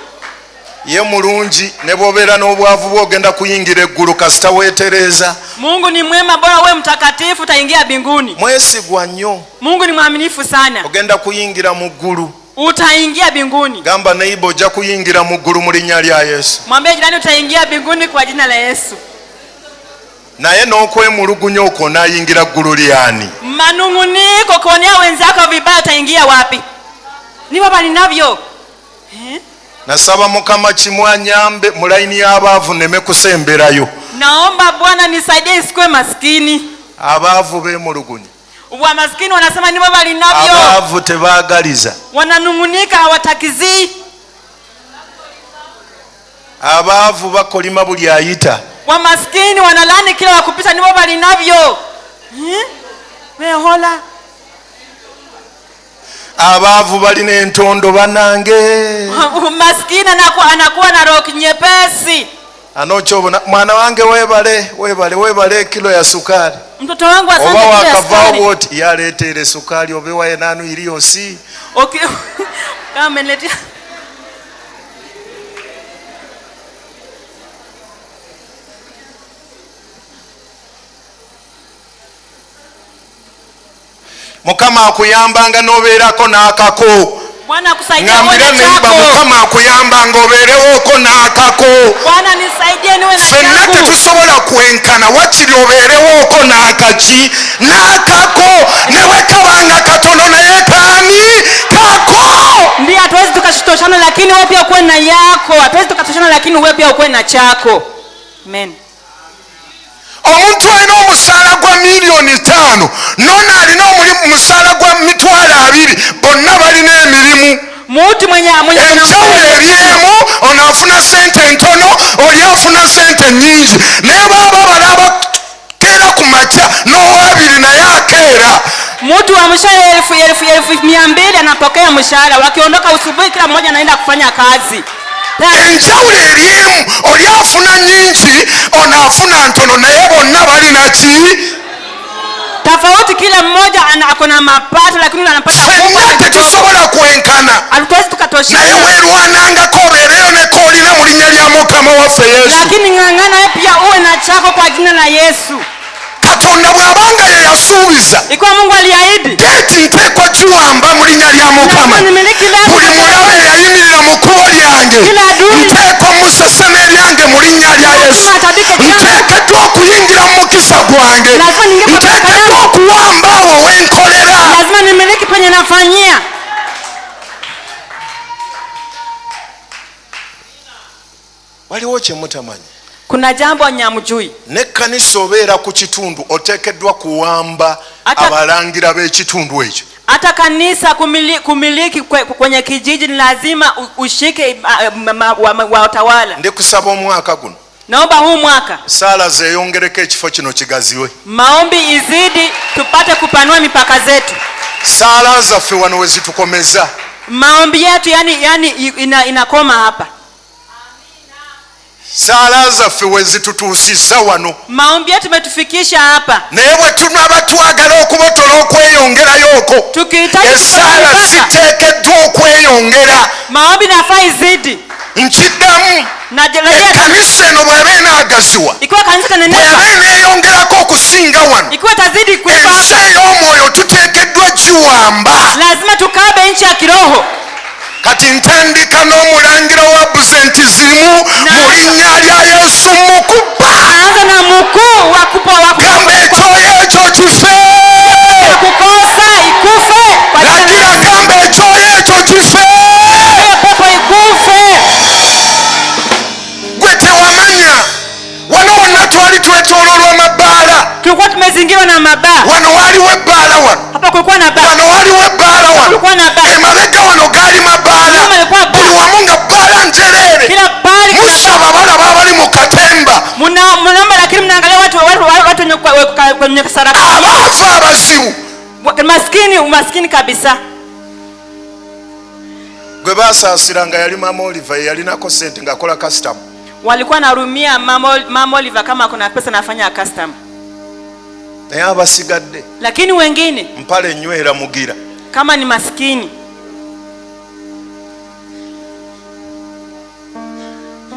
Ye mulungi ne bw'obeera n'obwavu bwo ogenda kuyingira eggulu kasita weetereeza. Mungu ni mwema, bora wewe mtakatifu utaingia mbinguni. Mwesigwa nnyo. Mungu ni mwaminifu sana. Ogenda kuyingira mu ggulu. Utaingia mbinguni. Gamba neighbor ojja kuyingira mu ggulu mu linnya lya Yesu. Mwambie jirani utaingia mbinguni kwa jina la Yesu. Naye n'okwemulugunya okwo n'ayingira ggulu lyani? Manung'uniko kuonea wenzako vibaya utaingia wapi? Nibo bali nabyo. Nasaba Mukama kimu anyambe mu layini y'abaavu nneme kusemberayo. Naomba Bwana nisaidie nisikue maskini. Abaavu beemulugunya. Wa maskini wanasema nibo bali nabyo. Abaavu tebaagaliza. Wananung'unika hawatakizi. Abaavu bakolima buli ayita. Wa maskini wanalani kila wakupita, nibo bali nabyo. Wehola. Abaavu balina entondo banange. Maskini anakuwa na roho nyepesi. Anochobona mwana wange webale kilo ya sukari. Mtoto wangu asante kilo ya sukari. Oba yaletere sukari obewa enanu iliyo si. Okay. Kama niletea. Mukama akuyambanga n'obeerako n'akako. Bwana akusaidia uwe na chako. Mukama akuyambanga obeerewoko n'akako. Bwana nisaidie niwe na chako. Ffenna tetusobola kwenkana wakiri obeerewoko n'akaki n'akako newe kabanga katono naye kaani kako. Ndiyo, hatuwezi tukashitoshana lakini wewe pia ukuwe na yako. Hatuwezi tukatoshana lakini wewe pia ukuwe na chako. Amen. Omuntu alina omusaala gwa $5,000,000 nona alina omusaala gwa $2,200 bonna balina emirimu. Enjawulo eryemu, ono afuna sente ntono oli afuna sente nyingi, naye baba balaba keera ku makya n'owabiri naye akeera. Mtu wa mshahara 1,200 anapokea mshahara, wakiondoka usubuhi kila mmoja anaenda kufanya kazi. Enjawulo eryemu, oli afuna nyingi ono afuna ntono naye bonna balina ki? Tofauti, kila mmoja akona mapato lakini anapata ffenna tetusobola kwenkana. Hatuwezi tukatoshana. Naye weerwanangako obeereyo ne koolina mu linnya lya Mukama waffe Yesu. Lakini ng'ang'ana wewe pia uwe na chako kwa jina la Yesu. Katonda bw'abanga ye yasuubiza, ikiwa Mungu aliahidi, geeti nteekwa giwamba mu linnya lya Mukama. Buli mulabe eyayimirira mu kkubo lyange nteekwa musesema eryange mu linnya lya Yesu. Nteekeddwa okuyingira mu mukisa gwange. Nteekeddwa okuwamba awo wenkolera. Lazima nimiliki penye nafanyia. Waliwo kye mutamanyi. Kuna jambo nyamujui. N'ekkanisa obeera ku kitundu oteekeddwa kuwamba abalangira b'ekitundu ekyo. Hata kanisa kumiliki kwenye kijiji ni lazima ushike watawala. Ndikusaba omwaka guno. Naomba huu mwaka sala zeeyongereko ekifo kino kigaziwe. Maombi izidi tupate kupanua mipaka zetu. Sala zaffe wano we zitukomeza. Maombi yetu yani inakoma hapa. saala zaffe wezitutuusiza wano. Maombi yetu imetufikisha hapa. Naye bwe tunaba twagala okubotola okweyongerayooko, esaala ziteekeddwa okweyongera. Maombi nafaa izidi. Nkiddamu, ekkanisa eno bw'eba enaagazibwa, bw'eba eneeyongerako okusinga wano, ensi ey'omwoyo tuteekeddwa giwamba. Lazima tukabe nchi ya kiroho. Kati ntandika n'omulangira wa buzentizimu mu linnya lya Yesu mukuba. Anaanza na mkuu wa gamba ekyoyo ekyo kife. kukosa ikufe. Lagira gamba ekyoyo ekyo kife. Pepo ikufe. Gwe tewamanya wano wonna twali twetoololwa mabaala. Tulikuwa tumezingirwa na mabaa. Wano waliwo ebbaala wano. Hapa kulikuwa na baa. Wano waliwo ebbaala wano. Kulikuwa na baa. Emabega wano gaali mabaala. Buli wamu nga bbaala ntereere. Kila bali. Musaba balaba abali mu katemba. Mnaomba lakini mnaangalia watu kwenye sarakasi. Abaafa abasibu. Umaskini kabisa. Gwe basaasiranga yali Mama Oliver, yalinako sente ng'akola custom. Walikuwa narumia Mama Oliver kama kuna pesa nafanya custom. Naye abasigadde, lakini wengine mpale nywera mugira. Kama ni maskini,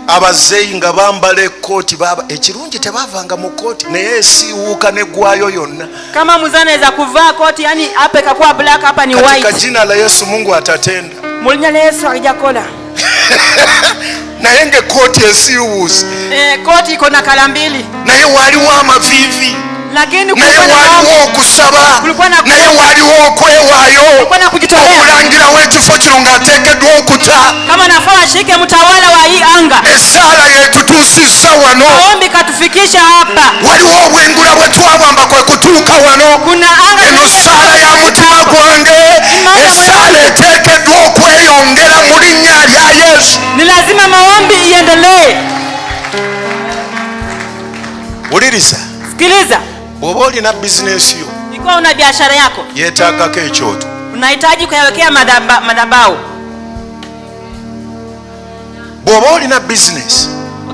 abazeyi nga bambala ekkooti, baba ekirungi tebavanga mu kkooti naye esiiwuuka neggwayo yonna. Kama mzee anaweza kuvaa koti, yani hapa ikakuwa black, hapa ni white. Katika jina la Yesu Mungu atatenda. Mulinya la Yesu hajakola. Naye ng'ekkooti esiiwuuse. Koti iko na kala mbili. Naye waliwo amaviivi. Lakini naye waliwo okusaba, naye waliwo okwewaayo okulangira w'ekifo kino ng'ateekeddwa okuta. Kama nafaa ashike mtawala wa hii anga. Essaala yetutuusizza wano. Maombi katufikisha hapa. Waliwo obwengula bwe twabamba kwe kutuuka wano. Kuna anga. Eno ssaala ya mutima gwange, essaala eteekeddwa okweyongera mu linnya lya Yesu. Ni lazima maombi iendelee. Uliriza. Sikiliza. Bw'oba olina bizinesi yo, ikiwa una biashara yako, yeetaagako ekyoto, unahitaji kuyawekea madhabahu. bw'oba olina bizinesi,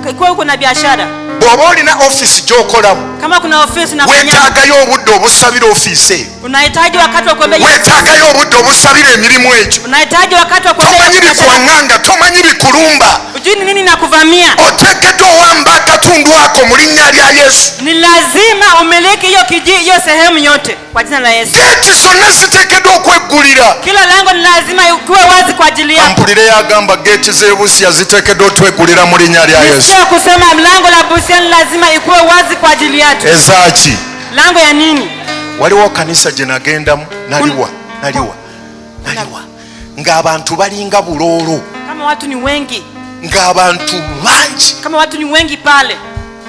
ikiwa uko na biashara, bw'oba olina ofisi gy'okolamu, kama kuna ofisi unafanya, weetaagayo obudde obusabira ofisi eyo. Unahitaji wakati wa kuombea. Weetaagayo obudde obusabira emirimu ekyo. Unahitaji wakati wa kuombea. Tomanyi bikwanganga, tomanyi bikulumba. Ujui ni nini nakuvamia. Oteekeddwa owamba akatundu ako mu linnya lya Yesu. Ni lazima umiliki hiyo sehemu yote kwa jina la Yesu. Geeti zonna ziteekeddwa okweggulira. Kila lango ni lazima kuwe wazi kwa ajili yako. Ampulire yagamba geeti z'e Busia ziteekeddwa otweggulira mu linnya lya Yesu. Sio kusema lango la Busia ni lazima ikuwe wazi kwa ajili yako. Ezaaki. Lango ya nini? Waliwo kanisa gye nagendamu, naliwa ng'abantu balinga buloolo. Kama watu ni wengi. Ng'abantu bangi. Kama watu ni wengi pale.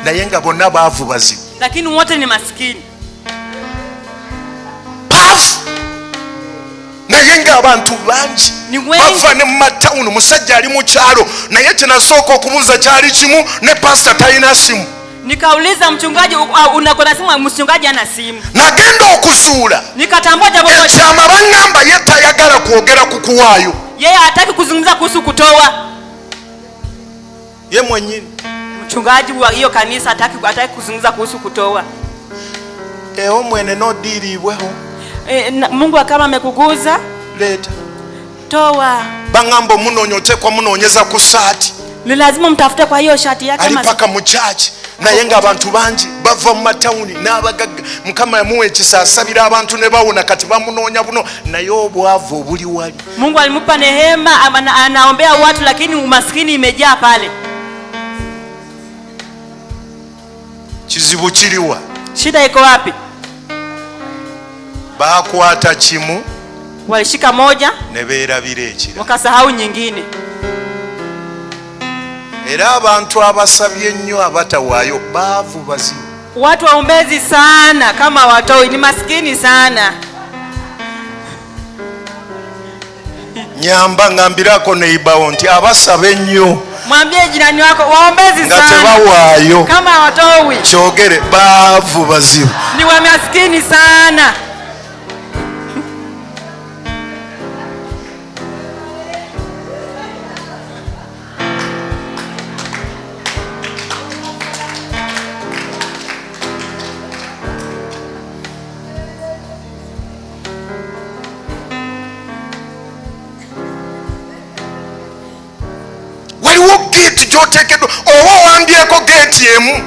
Naye nga bonna baavu bazibu. Lakini wote ni maskini. Baavu. Naye ng'abantu bangi. Bava ne mu matawuni, musajja ali mu kyalo naye tenasooka okubuuza kyali kimu ne pasita talina simu. Nikauliza mchungaji, unakona simu? Mchungaji ana simu. Nagenda okuzuula. Nikatambua jambo moja. Ekyama bangamba ye tayagala kwogera ku kuwaayo. Yeye hataki kuzungumza kuhusu kutoa. Ye mwenyini. Mchungaji wa hiyo kanisa hataki kuzungumza kuhusu kutoa. Omwene nodiiribweho. Mungu kama amekuguza, leta. Toa. Bangamba omunoonya oteekwa munoonyeza ku saati. Ni lazima mtafute kwa hiyo shati yake. Alipaka mu church. Naye ng'abantu bangi bava mu matawuni n'abagagga. Mukama yamuwa ekisa asabira abantu ne bawona kati bamunoonya buno naye obwavu obuli wali. Mungu alimupa neema, anaombea watu lakini umaskini imejaa pale. Kizibu kiriwa. Shida iko wapi? Bakwata kimu, walishika moja ne beerabira ekira, wakasahau nyingine. Era abantu abasabye ennyo abatawaayo baavu bazibu. Watu waombezi sana kama watoi ni maskini sana. Nyamba ngambirako neibawo nti abasaba ennyo. Mwambie jirani wako waombezi sana. Tebawaayo. Kama watowi. Kyogere baavu bazibu. Ni wa maskini sana. gate gy'oteekeddwa oba owambyeko gate emu.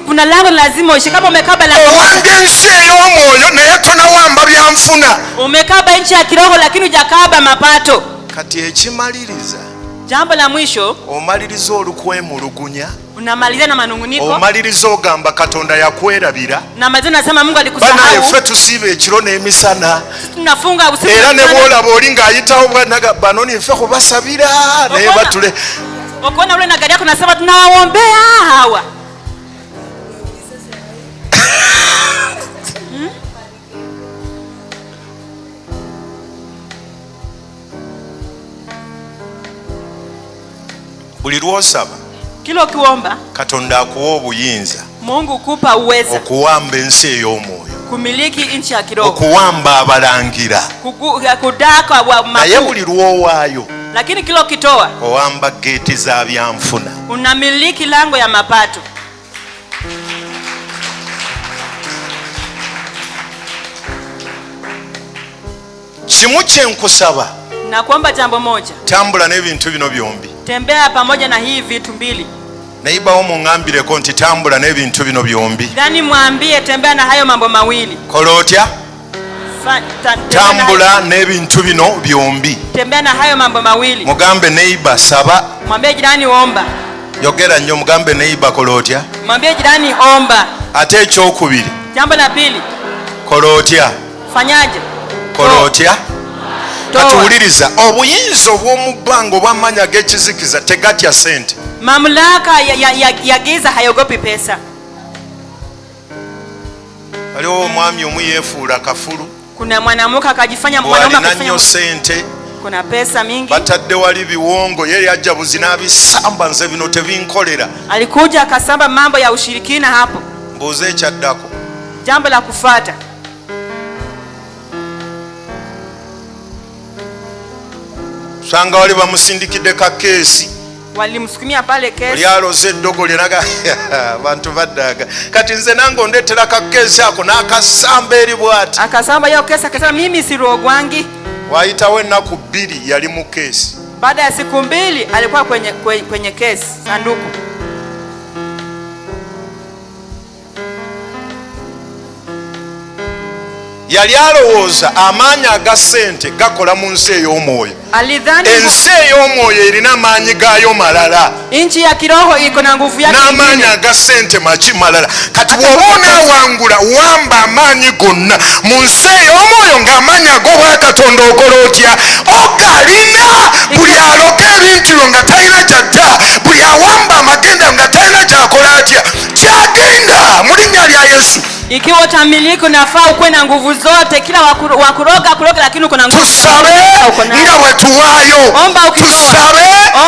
Kuna lango lazima uishi. Kama umekaba lango, owambye ensi ey'omwoyo naye tonawamba byanfuna. Umekaba nchi ya kiroho lakini hujakaba mapato. Kati ekimaliriza, jambo la mwisho, omaliriza olukwemulugunya, unamalizia na manunguniko, omaliriza ogamba Katonda yakwerabira, unamalizia nasema Mungu alikusahau. Bana ffe tusiiba ekiro n'emisana, tunafunga usiku era ne bwolaba oli ng'ayitawo bwanaga bano niffe kubasabira naye batule. Ukiona ule na gari yako nasema tunawaombea hawa. Buli lw'osaba, kila ukiomba, Katonda akuwa obuyinza, Mungu kupa uweza okuwamba ensi ey'omwoyo, kumiliki nchi ya kiroho, okuwamba abalangira, kudaka wa makuu. naye buli lw'owaayo, lakini kila ukitoa, owamba geeti za byanfuna, unamiliki lango ya mapato. Kimu kye nkusaba, na kuomba jambo moja, tambula n'ebintu bino byombi. Tembea pamoja na hii vitu mbili. Naibawo muŋŋambireko nti tambula n'ebintu bino byombi. Gani mwambie tembea na hayo mambo mawili. Kola otya? Tambula n'ebintu bino byombi. Tembea na hayo mambo mawili. Mugambe neighbor saba. Mwambie jirani omba. Yogera nnyo mugambe neighbor kola otya? Mwambie jirani omba. Ate ekyokubiri. Jambo la pili. Kola otya? Fanyaje? Kola otya? Katuwuliriza, obuyinza obw'omu bbanga obw'amannya ag'ekizikiza tegatya sente. Mamlaka ya giza hayogopi pesa. Waliwo omwami omu yeefuula kafulu. Kuna mwanamke akajifanya mwanaume akafanya sente. Kuna pesa mingi. Batadde wali biwongo, yeye ajja buzina bisamba nze bino tebinkolera. Alikuja akasamba mambo ya ushirikina hapo. Mbuuze ekyaddako. Jambo la kufuata. Sanga wali bamusindikidde ka keesi. Walimsukumia pale kesi. Yaloze eddogo linaga abantu baddaga. Kati nze nange ondeetera ka keesi ako n'akasamba eri bw'ati. Akasamba hiyo kesi akasema mimi sirogwangi. Waayitawo ennaku 2 yali mu keesi. Baada ya siku 2 alikuwa kwenye kesi sanduku. Yali alowooza amaanyi aga ssente gakola mu nsi ey'omwoyo. Alidhani ensi ey'omwoyo erina amaanyi gaayo malala. Nchi ya kiroho iko na nguvu yake. N'amaanyi aga ssente maki malala. Kati bw'oba onaawangula wamba amaanyi gonna mu nsi ey'omwoyo ng'amaanyi ag'obwa Katonda okola otya? Ogalina. Buli aloga ebintu byo nga talina kyadda, buli awamba amagenda nga talina kyakola atya, kyagenda mu linnya lya Yesu. Ikiwa utamiliki unafaa ukuwe na nguvu zote, kila wakuroga lakini uko na nguvu. Tusabe nga bwe tuwaayo. Tusabe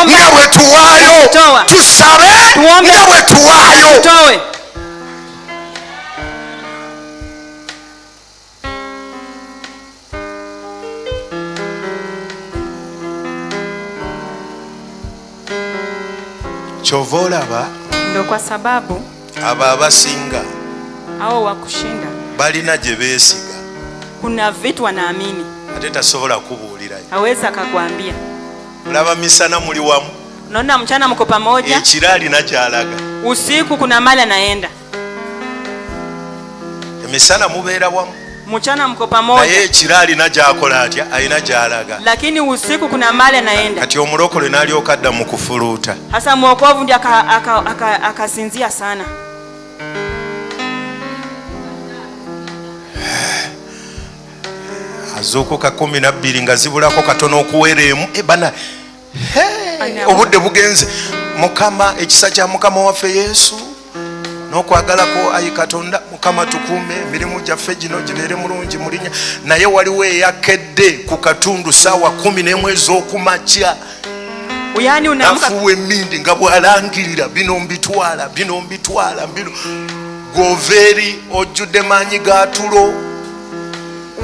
nga bwe tuwaayo. Tusabe nga bwe tuwaayo. Toe. Kyova olaba, ndio kwa sababu abo abasinga hao wa kushinda balina gye beesiga. Kuna vitu wanaamini ate tasobola kubuulirayo. hawezi akakwambia. Mulaba misana muli wamu, unaona mchana mko pamoja, ekiro alina gy'alaga, usiku kuna mali anaenda. emisana mubeera wamu, mchana mko pamoja, naye ekiro alina gy'akola atya, alina gy'alaga. lakini usiku kuna mali anaenda. Kati omulokole n'alyoka adda mu kufuluuta. Hasa mwokovu ndiye akasinzia sana. Azuukuka 12 nga zibulako katono okuwereemu. Bana obudde bugenze. Mukama, ekisa kya Mukama waffe Yesu n'okwagalako ayi Katonda, Mukama tukuume emirimu gyaffe gino gibeere mulungi mu linnya. Naye waliwo eyakedde ku katundu ssaawa 11 ez'okumakya. Uyani unaamka afuwe mmindi nga bw'alangirira bino mbitwala bino mbitwala bino. Goveri ojjudde maanyi ga tulo.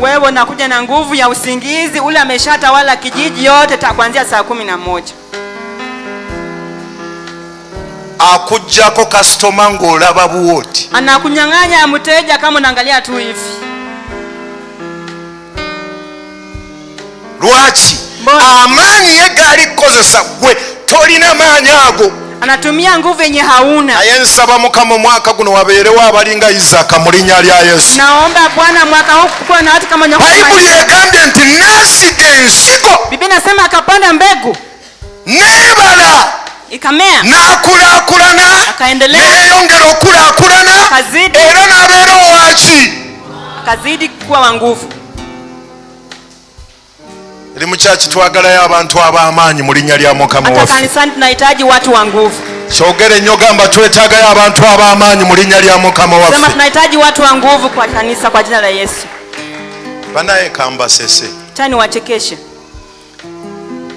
Wewe unakuja na nguvu ya usingizi, ule ameshatawala kijiji yote kuanzia saa 11. Akujjako customer ng'olaba buwoti. Anakunyang'anya mteja kama unaangalia tu hivi. Lwaki? Amaanyi ye gaali kukozesa gwe tolina maanyi. amaanyi ago. anatumia nguvu yenye hauna. Naye nsaba Mukama omwaka guno wabeerewo abalinga Isaka mu linnya lya Yesu. Naomba Bwana mwaka huu kuwe na watu kama Bayibuli egambye nti n'asiga ensiko. Biblia inasema akapanda mbegu N'ebala. ikamea, N'akulaakulana. akaendelea, N'eyongera okulaakulana. akazidi, Era n'abeera owaki. akazidi kuwa wa nguvu. Eri mu kyaki twagalayo abantu ab'amaanyi mu linnya lya Mukama Hata waffe. kanisani tunahitaji watu wa nguvu. Kyogere nnyo, gamba twetaagayo abantu ab'amaanyi mu linnya lya Mukama Sema waffe. tunahitaji watu wa nguvu kwa kanisa kwa jina la Yesu. Banaye kambasese. Tani wachekeshe.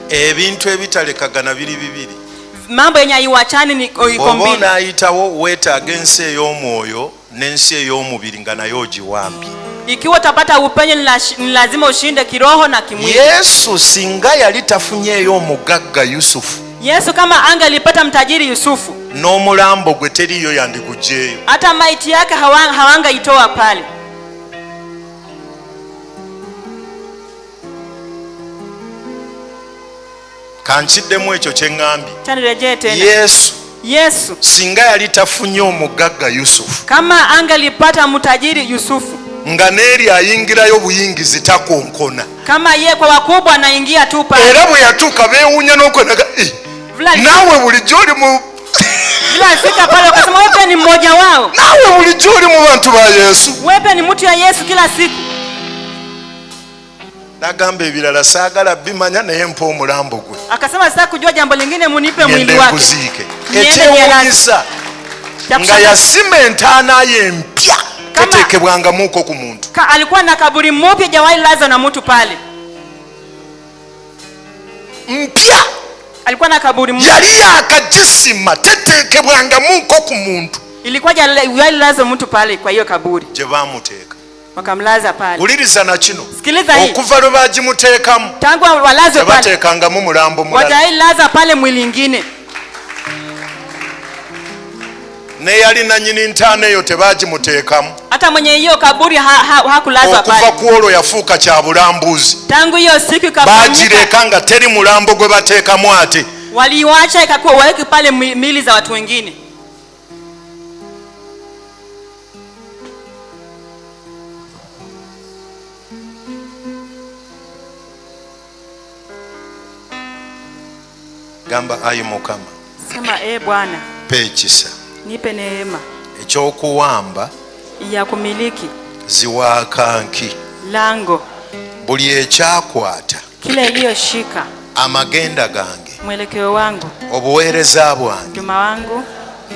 Ebintu ebitalekagana biri bibiri. Mambo yenye haiwachani ni iko Bw'oba mbili. onaayitawo weetaaga ensi ey'omwoyo n'ensi ey'omubiri nga nayo ogiwambye. Ikiwa utapata upenyo ni lazima ushinde kiroho na kimwili. Yesu singa yali tafunyeeyo omugagga Yusufu, Yesu kama anga alipata mtajiri Yusufu, n'omulambo gwe teriyo yandigujeeyo. hata maiti yake hawanga itoa pale. Kankiddemu ekyo kye ŋŋambye. Tani rejee tena. Yesu singa yali tafunye omugagga Yusufu, kama anga alipata mtajiri Yusufu, nga n'eri ayingirayo buyingizi takonkona. kama ye kwa wakubwa anaingia tu pale. Era bwe yatuuka beewuunya n'okwenaga, naawe bulijjo oli mu Bila afika pale ukasema wewe ni mmoja wao. naawe bulijjo oli mu bantu ba Yesu. Wewe ni mtu ya Yesu kila siku. Nagamba ebirala saagala bimanya naye mpa omulambo gwe. Akasema sasa kujua jambo lingine munipe mwili wake. Nkuziike. Niende Ekyewuunyisa nga yasima entaana ye empya teteekebwangamuuko ku muntu. Alikuwa na kaburi mpya jawahi laza na mtu pale. Mpya. Alikuwa na kaburi mpya. Yali yakagisima teteekebwangamuuko ku muntu. Ilikuwa jawahi laza mtu pale kwa hiyo kaburi. Gye baamuteeka. Wakamlaza pale. Uliriza na kino. Sikiliza hii. Okuva lwe baagimuteekamu. Tangu walazwe pale. Tebateekangamu mulambo mulala. Wajahi laza pale mwili ingine. Ne yali nannyini ntaana eyo tebaagimuteekamu. Hata mwenye hiyo kaburi hakulazwa pale. Okuva ku olwo yafuuka kya bulambuzi. Tangu hiyo siku ikafanyika. Baagireka nga teri mulambo gwe bateekamu ate. Waliwacha ikakuwa waweke pale mili za watu wengine. Gamba ayi Mukama. Sema Bwana. Pe ekisa. Nipe neema. Ekyokuwamba. Ya kumiliki. Ziwaakanki. Lango. Buli ekyakwata. Kila iliyoshika. Amagenda gange. Mwelekeo wangu. Obuweereza bwange. Juma wangu.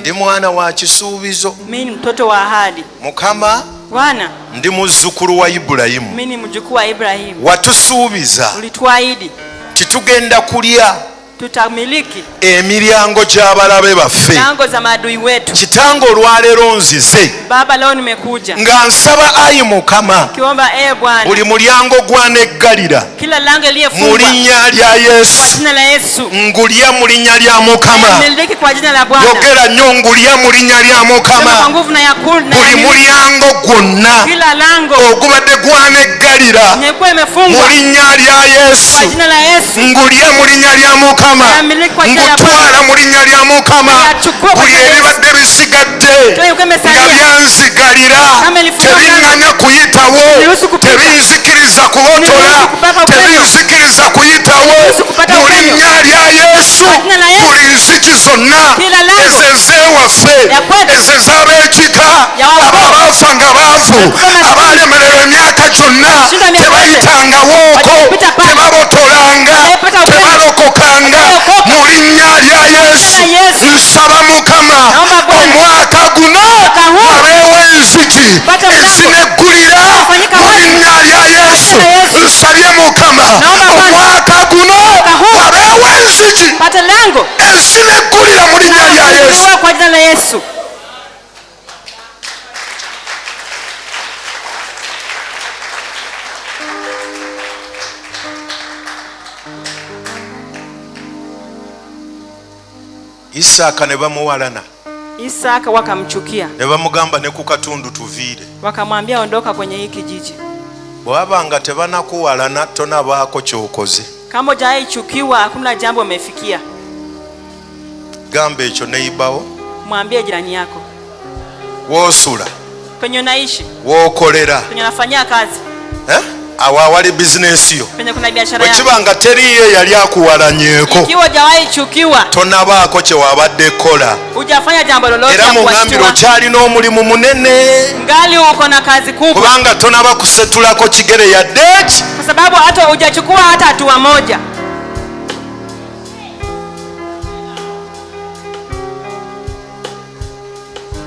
Ndi mwana wa kisuubizo. Mimi ni mtoto wa ahadi. Mukama. Bwana. Ndi muzzukulu wa Ibulayimu. Mimi ni mjukuu wa Ibrahimu. Watusuubiza. Ulituahidi. Titugenda kulya. Tutamiliki emiryango gy'abalabe baffe. lango za maadui wetu. Kitango olwaleero nzize. Baba, leo nimekuja nga nsaba ayi Mukama. kiomba Bwana. Buli mulyango gwaneggalira. Kila lango liliyefungwa. Mu linnya lya Yesu. Kwa jina la Yesu. Ngulya mu linnya lya Mukama. Nimiliki kwa jina la Bwana. Yogera nnyo ngulya mu linnya lya Mukama. Kwa nguvu na yakuna. Buli mulyango gwonna. Kila lango. Ogubadde gwaneggalira. Nyekuwa imefungwa. Mu linnya lya Yesu. Kwa jina la Yesu. Ngulya mu linnya lya Mukama. Ngutwala mu linnya lya Mukama. Buli ebibadde bisigadde nga byanzigalira tebiŋŋanya kuyitawo, tebinzikiriza kubotola, tebinzikiriza kuyitawo. Mu linnya lya Yesu buli nziki zonna ez'ewaffe, ez'ab'ekika, abaafa nga baavu, abaalemererwa emyaka gyonna tebayitangawooko, tebabotolanga, tebalokokanga. Mu linnya lya Yesu nsaba Mukama omwaka guno wabeewo enziki ezineggulira. Mu linnya lya Yesu nsabye Mukama omwaka guno wabeewo enziki ezineggulira mu linnya lya Yesu. Kwa jina la Yesu. Isaaka ne bamuwalana. Isaka wakamchukia. Ne bamugamba ne ku katundu tuviire. Wakamwambia ondoka kwenye hiki kijiji. Bw'abanga tebanakuwalana tonabaako ky'okoze. Kama hujaichukiwa hakuna jambo umefikia. Kigambo ekyo neighbor. Mwambie jirani yako. Wosula. Kwenye unaishi. Wokolera. Kwenye unafanyia kazi. Awawali business yo. Kwenye kuna biashara yako. Wekibanga teriye yali akuwalanyeko. Ikiwa hujawahi chukiwa. Tonabaako kye wabadde kola. Hujafanya jambo lolote era mungambiro kyali n'omulimu munene. Ngali uko na kazi kubwa. Kubanga tonaba kusetulako kigere ya date. Kwa sababu hata hujachukua hata hatua moja.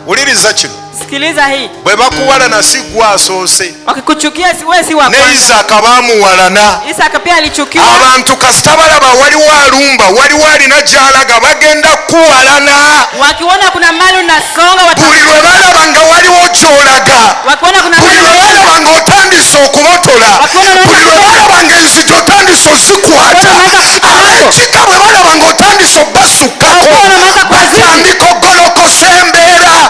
Uliriza kino. Sikiliza hii. Bwe bakuwalana si gwa asoose. Wakikuchukia wewe si wa kwanza. Ne Isaka baamuwalana. Isaka pia alichukiwa. Abantu kasita balaba waliwo alumba, waliwo alina gy'alaga bagenda kuwalana. Wakiona kuna mali unasonga buli lwe balabanga waliwo gy'olaga. Wakiona kuna buli lwe balabanga otandise okubotola. buli lwe balabanga enzigi otandise ozikwata. ab'ekika bwe balabanga otandise obbasukkako. batandika ogolokosa embeera.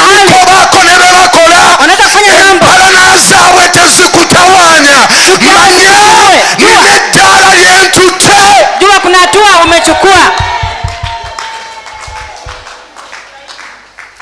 batakobaako ne be bakola. empalana zaabwe tezikutawaanya. manye eddaala lyentutte. jua kuna hatua umechukua.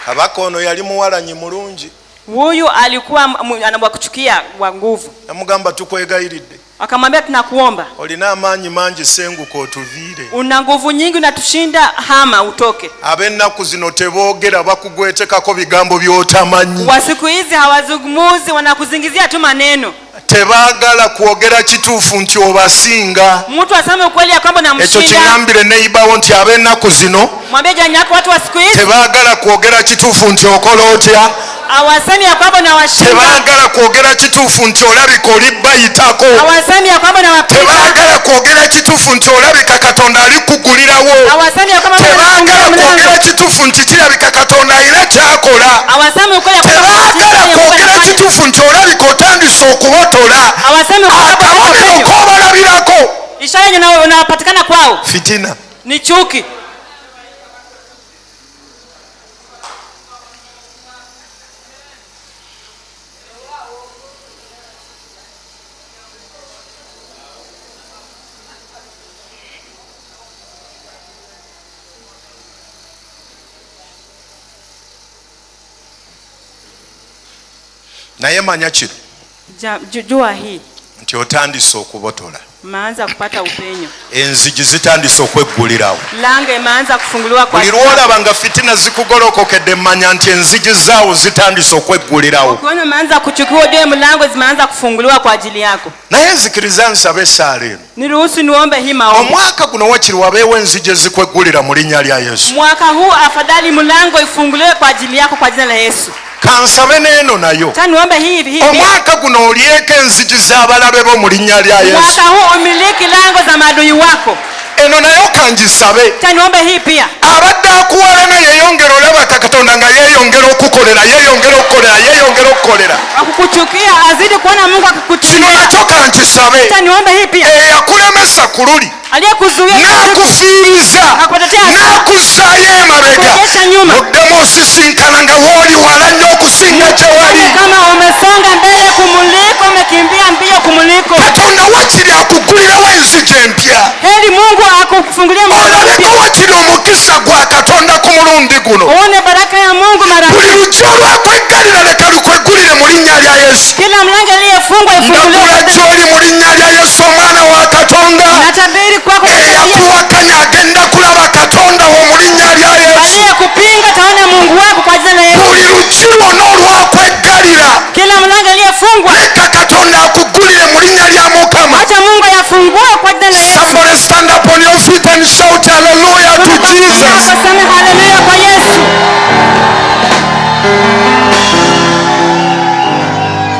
kabaka ono yali muwalanyi mulungi. Huyu alikuwa anawakuchukia wa nguvu. Namugamba tukwegayiridde. Akamwambia tunakuomba. Olina amaanyi mangi senguka otuviire. Una nguvu nyingi unatushinda, hama utoke. Ab'ennaku zino teboogera bakugwetekako bigambo by'otamanyi. Wa siku hizi hawazungumuzi, wanakuzingizia tu maneno. Tebaagala kwogera kituufu nti obasinga. Mtu aseme ukweli ya kwamba unamshinda. Ekyo kingambire neighbor nti ab'ennaku zino. Mwambie jirani yako watu wa siku hizi. Tebaagala kwogera kituufu nti okola otya. Hawasemi ya kwamba unawashinda. Tebaagala kwogera kituufu nti olabika oli bayitako. Hawasemi ya kwamba unawapinga. Tebaagala kwogera kituufu nti olabika Katonda ali kugulirawo. Hawasemi ya kwamba tebaagala kwogera kituufu nti kirabika Katonda alina kyakola. Hawasemi ukweli ya kwamba tebaagala kwogera kituufu nti olabika otandise okubotola. Hawasemi akabonero k'obalabirako. ishara yenye unapatikana kwao fitina ni chuki. naye manya kino jua hii nti otandise okubotola. maanza kupata upenyo. Enzigi zitandise okweggulirawo. Lango imeanza kufunguliwa kwa. Buli lwolaba nga fitina zikugolokokedde manya nti enzigi zaawo zitandise okweggulirawo. Ukiona umeanza kuchukiwa ujue mlango zimeanza kufunguliwa kwa ajili yako. Naye nzikiriza nsabe esaala eno. Niruhusu niombe hii maombi. Omwaka guno wakiri wabeewo enzigi ezikweggulira mu linnya lya Yesu. Mwaka huu afadhali mlango ifunguliwe kwa ajili yako kwa jina la Yesu. Kansabe neno nayo. Niombe hivi. Omwaka guno olieko enzigi z'abalabe bo mu linnya lya Yesu. Mwaka huu umiliki lango za maadui wako. Eno nayo kangisabe. Niombe hii pia. Abadde akuwalana yeeyongera olaba Katonda nga yeeyongera okukolera. Akukuchukia azidi kuona Mungu akikuchukia. Kino nakyo kankisabe. Niombe hii pia. Eyakulemesa ku luli. Aliyekuzuia n'akufiiriza n'akussaayo emabega muddemu osisinkana nga wooli wala nnyo okusinga gye wali. Kama umesonga mbele kumuliko, umekimbia mbio kumuliko. Katonda wakiri akuggulirawo enzigi empya. Heri Mungu akufungulia mlango mpya. Olabeko wakiri omukisa gwa Katonda ku mulundi guno. Uone baraka ya Mungu mara mbili. Buli luggya olwakweggalira leka lukweggulire mu linnya lya Yesu. Kila mlango aliyefungwa ifunguliwe. Ndagula gy'oli mu linnya lya Yesu omwana wa Katonda. Natabiri kwako eyakuwakanya agenda kulaba Katonda wo mu linnya lya Yesu. Aliyekupinga taona Mungu wako kwa jina la Yesu. Buli luggi lwonna olwakweggalira kila mlango aliyefungwa leka Katonda akuggulire mu linnya lya Mukama. acha Mungu yafungue kwa jina la Yesu. Somebody stand up on your feet and shout hallelujah to Jesus. Sema haleluya kwa Yesu.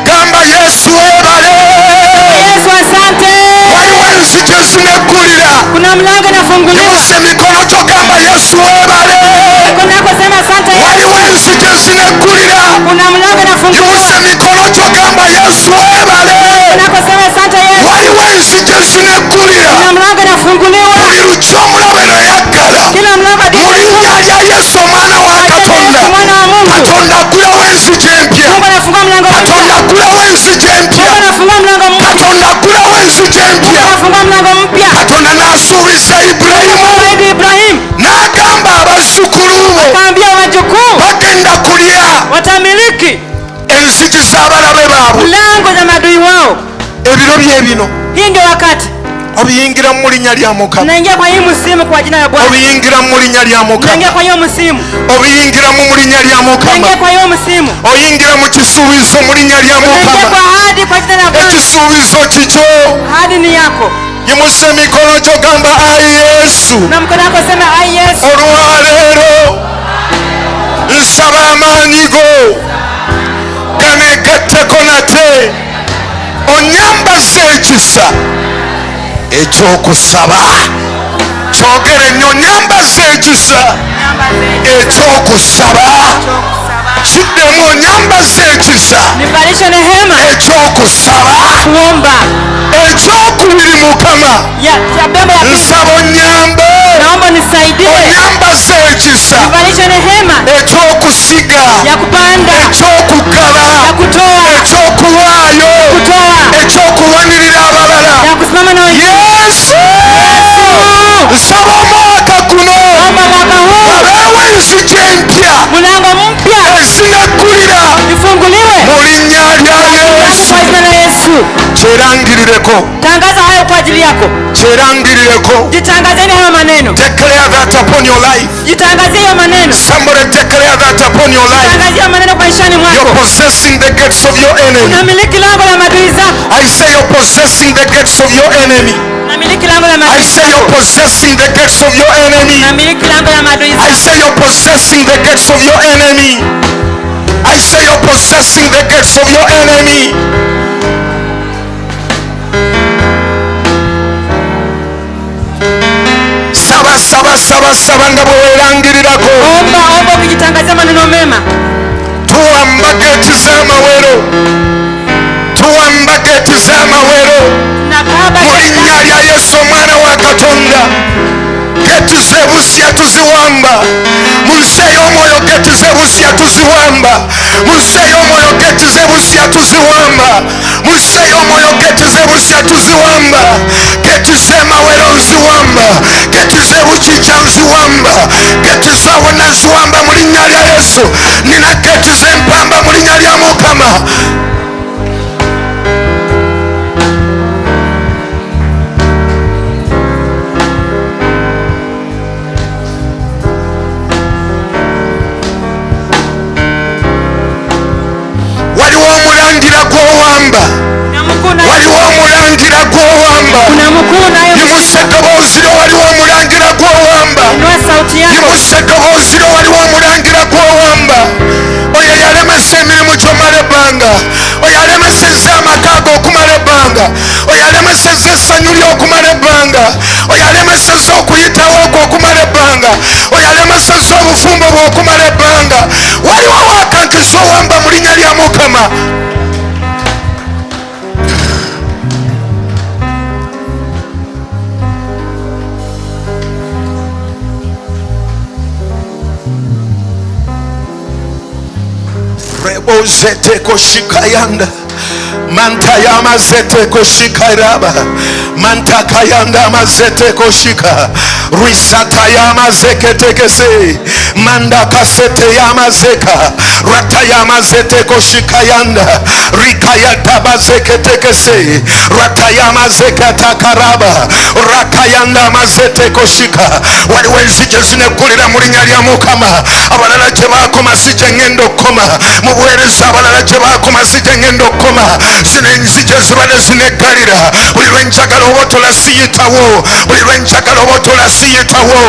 Gamba Yesu webale. Yesu asante. Waliwo enzigi ezineggulira. Kuna mlango unafunguliwa. Yimusa emikono gy'ogamba Yesu webale. Kuna kusema asante Yesu. Waliwo enzigi ezineggulira. Kuna mlango unafunguliwa. Yimusa emikono gy'ogamba Yesu webale. Kuna kusema asante Yesu. Waliwo enzigi ezineggulira. Kuna mlango unafunguliwa. Buli luggi omulabe lwe yaggala. Kila mlango Mu linnya lya Yesu omwana wa Katonda. Katonda aggulawo enzigi empya. Mungu anafungua mlango mpya. Katonda aggulawo enzigi empya. Mungu anafungua mlango mpya. Katonda aggulawo enzigi empya. Mungu anafungua mlango mpya. Katonda n'asuubiza Ibulayimu Ibrahim n'agamba fungisa abalabe baabwe mlango za maadui wao. ebiro byebino Hii ndio wakati obiyingira mu linnya lya Mukama, tunaingia kwa hii msimu kwa jina la Bwana. obiyingira mu linnya lya Mukama, Tunaingia kwa hiyo msimu, obiyingira mu linnya lya Mukama, tunaingia kwa hiyo msimu, oyingira mu kisuubizo mu linnya lya tunaingia kwa Mukama. ahadi kwa jina la Bwana. Ekisuubizo kikyo Ahadi ni yako, yimusa emikono gyo gamba ayi Yesu. na mkono wako sema ai Yesu. Olwaleero nsaba amaanyi go ganegatteko nate onyambaze ekisa ekyokusaba. Kyogere nnyo, onyambaze ekisa ekyokusaba. Kiddemu, onyambaze ekisa Nivalishe nehema ekyokusaba. kuomba. Ekyokubiri Mukama, Ya baba ya nsaba onyambe naomba nisaidie. onyambaze ekisa Nivalishe nehema ekyokusiga, ya kupanda, ekyokugaba, ya kutoa, ekyokuwaayo, kutoa, ekyokulwanirira abalala. ya kusimama na wengine. Yesu, nsaba omwaka guno Naomba mwaka huu wabeewo enzigi empya mlango mpya ezinaggulira ifunguliwe mu linnya lya Yesu. kwa jina la Yesu. Kyerangirireko, Tangaza hayo kwa ajili yako. kyerangirireko. Jitangazeni hayo maneno. Declare that upon your life. Jitangazie hayo maneno. Somebody declare that upon your life. Tangazie hayo maneno kwa maishani You're mwako. possessing the gates of your enemy. Unamiliki lango la maadui zako. I say you're possessing the gates of your enemy. Unamiliki lango la I maadui say you're zako. possessing the gates of your enemy. Unamiliki lango la maadui I zako. say you're possessing the gates of your enemy. I say you're possessing the gates of your enemy. Saba saba saba saba nga bwe weerangirirako. Omba, omba ukijitangazia maneno mema. Tuwamba geeti z'amawero. Tuwamba geeti z'amawero. Na Baba Mu linnya lya Yesu omwana wa Katonda. Geeti z'ebusya tuziwamba. Mu nsi ey'omwoyo geeti z'ebusya tuziwamba. Mu nsi ey'omwoyo geeti z'ebusya tuziwamba. Mu nsi ey'omwoyo geeti z'ebusya tuziwamba. Geeti z'emawero nziwamba. Geeti z'ebukijja nziwamba. Geeti zawonna nziwamba mu linnya lya Yesu. Nina geeti z'empamba mu linnya lya Mukama. Waliwo omulangira gw'owamba. kuna mkuu na Waliwo omulangira gw'owamba. kuna mkuu nayo. Yimusa eddoboozi lyo, waliwo omulangira gw'owamba. Inua sauti yako. Yimusa eddoboozi lyo, waliwo omulangira gw'owamba. Oyo yalemesa emirimu gy'omala ebbanga. Oyo alemesezza amaka go okumala ebbanga. Oyo alemesezza essanyu lyo okumala ebbanga. Oyo alemesezza okuyitawo okwo okumala ebbanga. Oyo alemesezza obufumbo bwe okumala ebbanga. Waliwo waakankisa owamba mu linnya lya Mukama. Rebozeteko shikayanda mantaya mazeteko shikaraba mantakayanda mazeteko shika risataya mazeketekese mandakasete ya mazeka rataya mazeteko shikayanda rikayata bazeketekese rataya mazekatakaraba rakayanda mazeteko shika. Waliwo enzigi ezineggulira mu linnya lya Mukama. Abalala gye baakoma si gye ngenda okukoma. Mu buweereza abalala gye baakoma si gye ngenda okukoma. Zino enzigi ezibadde zineggalira. Buli lwe njagala obotola siyitawo. Buli lwe njagala obotola siyitawo.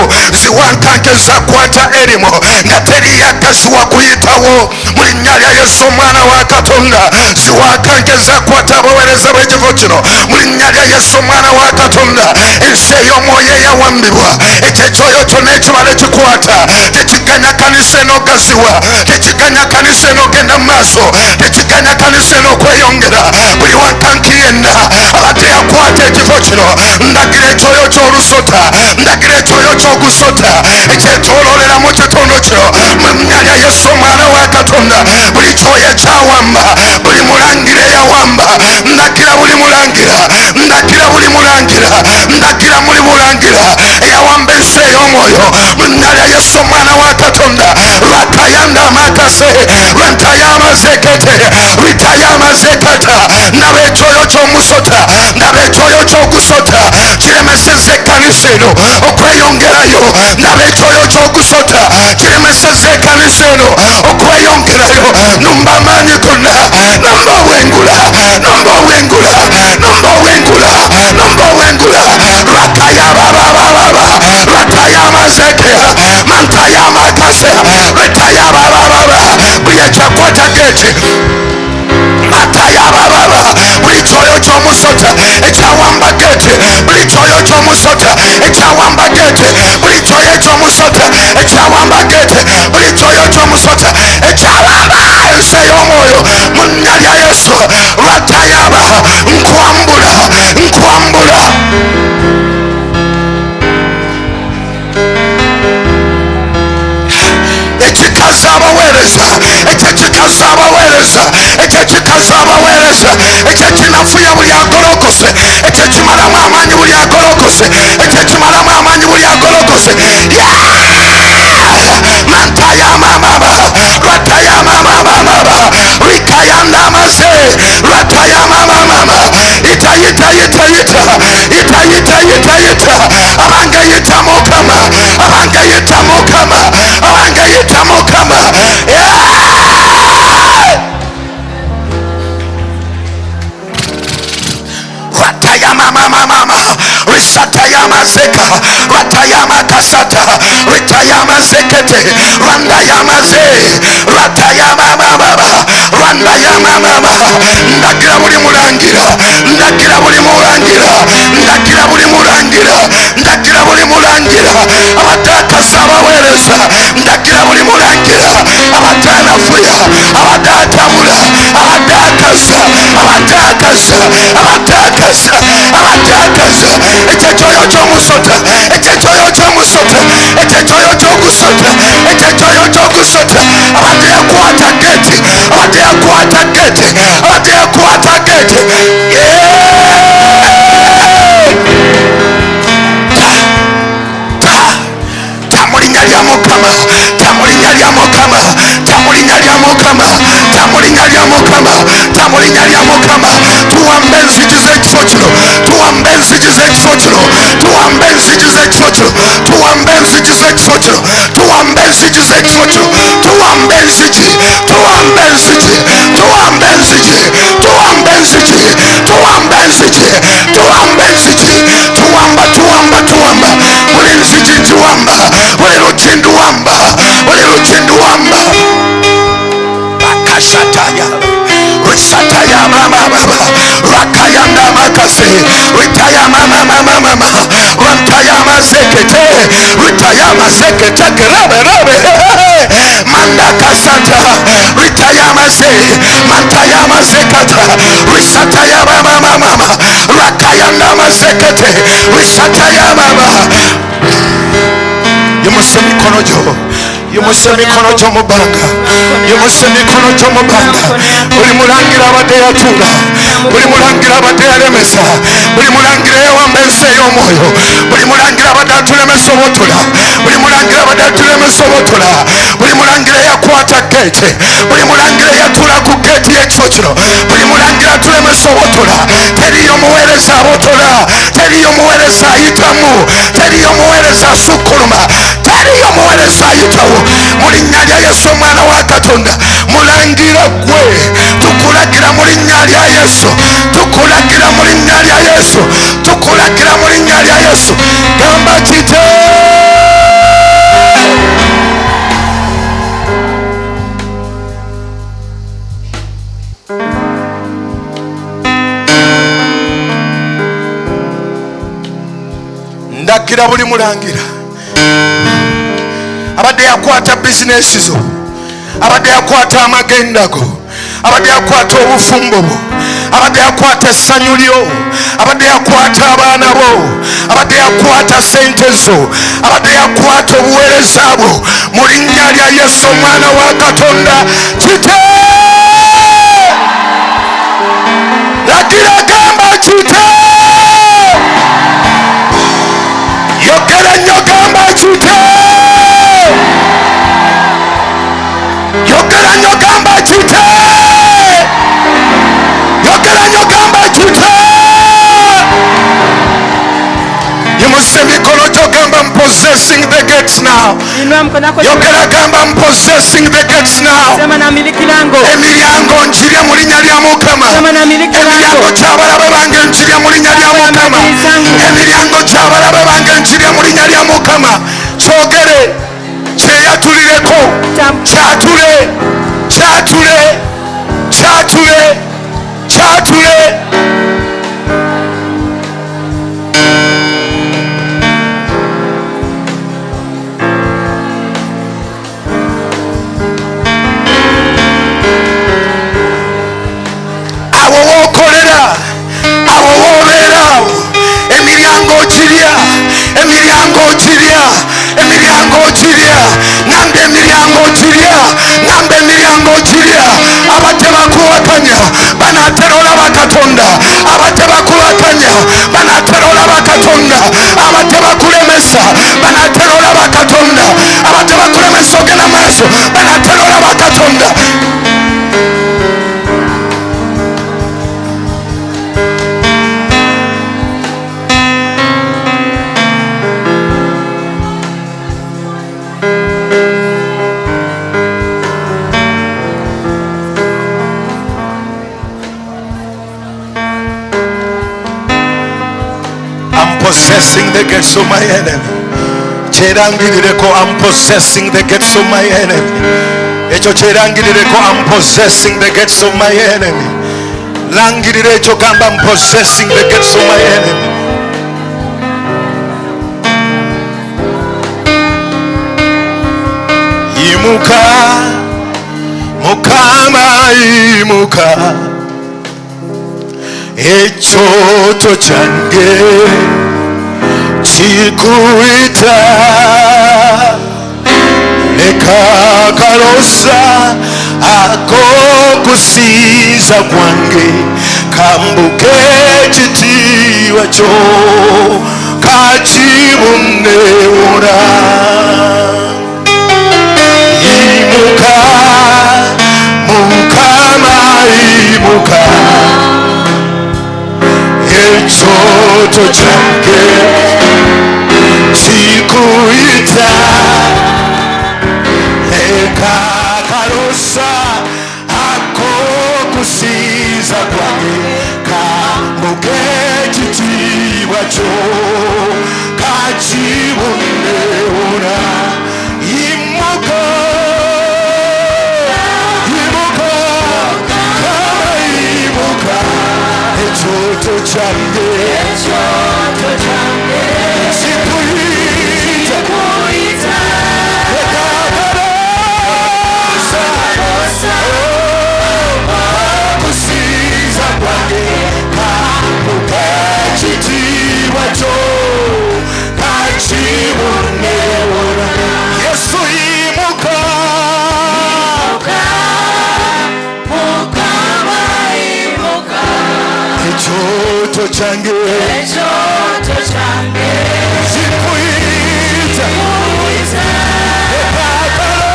Ziwankanke zakwata erimo nga teri yakasiwa kuyitawo. Mu linnya lya Yesu omwana wa Katonda. Ziwankanke zakwata abaweereza b'ekifo kino. Mu linnya lya Yesu omwana wa Katonda. Ensi ey'omwoyo eyawambibwa. Ekyo ekyoyo kyonna ekibala ekikwata. Tekiganya kanisa eno gaziwa. Tekiganya kanisa eno genda mu maaso. Tekiganya kanisa eno okweyongera. Buli wankanki yenna abadde yakwata ekifo kino. Ndagira ekyoyo ky'olusota. Ndagira ekyoyo ky'ogusota. Ekyetooloolera mu kitundu kino. Mu linnya lya Yesu omwana wa Katonda. Buli kyoyo ekyawamba. Buli mulangira eyawamba. Ndagira buli mulangira. Ndagira buli mulangira. Ndagira muli mulangira eyawamba ensi ey'omwoyo. Mu linnya lya Yesu omwana wa Katonda. Ratayanda makase. Ratayama zekete. Ritaya ndaba ekyoyo ky'omusota, ndaba ekyoyo ky'ogusota kiremesezza ekkanisa eno okweyongerayo, ndaba ekyoyo ky'ogusota kiremesezza ekkanisa eno okweyongerayo. Numba amaanyi gonna, numba obwengula, numba obwengula, numba obwengula, numba obwengula. Ratayababababa, ratayamazekeya, mantayamakasea, ratayababababa. Buli ekyakwata geti matayabababa, buli kyoyo ky'omusota ekyawamba geti, buli kyoyo ky'omusota ekyawamba geti, buli kyoyo ky'omusota ekyawamba geti, buli kyoyo ky'omusota ekyawamba ensi ey'omwoyo mu nnya lya Yesu. Ratayaba, nkwambula, nkwambula. Ekikaza abaweereza, ekyo kikaza abaweereza, ekyo kikaza abaweereza, ekyo kinafuya buli agolokose, ekyo kimalamu amaanyi buli agolokose, ekyo kimalamu amaanyi buli agolokose. Mantayamamaba, ratayamamamaba, rikayandamaze, ratayamamamaba. Itayita, abange yita Mukama, abange yita Mukama, abange yita Mukama. Ratayamamamama, risatayamazeka, ratayamakasata, ritayamazekete, randayamaze, ratayamamamaba, randayamamama. Ndagira buli mulangira, ndagira buli mulangira, ndagira buli mulangira, ndagira buli mulangira abatakasa abaweereza, ndagira buli mulangira abatanafuya, abatatambula, abatakasa, abatakasa, abatakasa, abatakasa. Ekyo ekyoyo ky'omusota, ekyo ekyoyo ky'omusota, ekyo ekyoyo ky'ogusota, ekyo ekyoyo ky'ogusota abadde yakwata geti, abadde yakwata geti, abadde yakwata geti. Tamulinnya lya Mukama, tamulinnya lya Mukama, tamulinnya lya Mukama, tamulinnya lya Mukama, tamulinnya lya Mukama. Tuwambe enzigi z'ekifo kino, tuwambe enzigi z'ekifo kino, tuwambe enzigi z'ekifo kino, tuwambe enzigi z'ekifo kino, tuwambe enzigi z'ekifo kino, tuwambe enzigi, tuwambe enzigi, tuwambe enzigi, tuwambe enzigi, tuwambe enzigi, tuwambe enzigi, tuwamba, tuwamba, tuwamba. Buli enzigi tuwamba, buli lukindu wamba, buli lukindu wamba. Bakashataya, risataya mamama, rakayanda makase, ritaya mamama, rantaya mazekete, ritaya mazekete, rebe, manda kasata, ritaya maze, mantaya mazekata, risataya mamama, rakayanda mazekete, risataya mama. Yumuse mikono gyo, yumuse mikono gyo mu bbanga, yumuse mikono gyo mu bbanga. Buli mulangira abadde yatuula, buli mulangira abadde yalemesa, buli mulangira yawamba ensi ey'omwoyo, buli mulangira abadde atulemesa obutula, buli mulangira abadde atulemesa obutula, buli mulangira yakwata geeti, buli mulangira yatuula ku geeti y'ekifo kino, buli mulangira atulemesa obutula. Teriyo muweereza abutula, teriyo muweereza ayitamu, teriyo muweereza asukkuluma, teriyo muweereza ayitawo. Mu linnya lya Yesu omwana wa Katonda, mulangira gwe, tukulagira mu linnya lya Yesu, tukulagira mu linnya lya Yesu, tukulagira mu linnya lya Yesu. Gamba kite. Ndagira buli mulangira abadde yakwata bizinesi zo, abadde yakwata amagenda go, abadde yakwata obufumbo bwo, abadde yakwata essanyu lyo, abadde yakwata abaana bo, abadde yakwata sente zo, abadde yakwata obuweereza bwo, mu linnya lya Yesu omwana wa Katonda, kite lagira, gamba kite, yogera nnyo, gamba kite, yogera nnyo, gamba kite, yogera nnyo, now. Yogera gamba I'm possessing the gates now. Emilyango njirya mu linnya lya Mukama. Emilyango ky'abalabe bange njirya mu linnya lya Mukama. Emilyango ky'abalabe bange njirya mu linnya lya Mukama. Kyogere kyeyatulireko kyatule kyatule kyatule kyatule. Awo wookolera awo woobeera emilyango kirya emilyango kirya emilyango kirya ngamba emilyango kirya ngamba emilyango kirya. Abatebakuwakanya banaatera olaba Katonda. Abatebakuwakanya banaatera olaba Katonda. Abatebakulemesa banaatera olaba Katonda. Abatebakulemesa ogenda maaso banaatera olaba Katonda. Possessing the gates of my enemy. Cherangirireko I'm possessing the gates of my enemy. Echo cherangirireko I'm possessing the gates of my enemy. Langirire echo gamba I'm possessing the gates of my enemy. Imuka Mukama imuka ekyoto kyange kikuita nekakalosa akokusinza kwange kambuke ekitiibwa kyo kakibunewura. Imuka Mukama imuka ekyoto kyange kikuita ekakalosa akokusinza kwange kambuke ekitiibwa kyo kakibunewura. Imuka imuka kama imuka ekyoto kyange kikuita ekakalosa okusinza kwange kambuke ekitiibwa kyo kakibunewura. Yesu imuka ekyoto kyange kikuita ekakalosa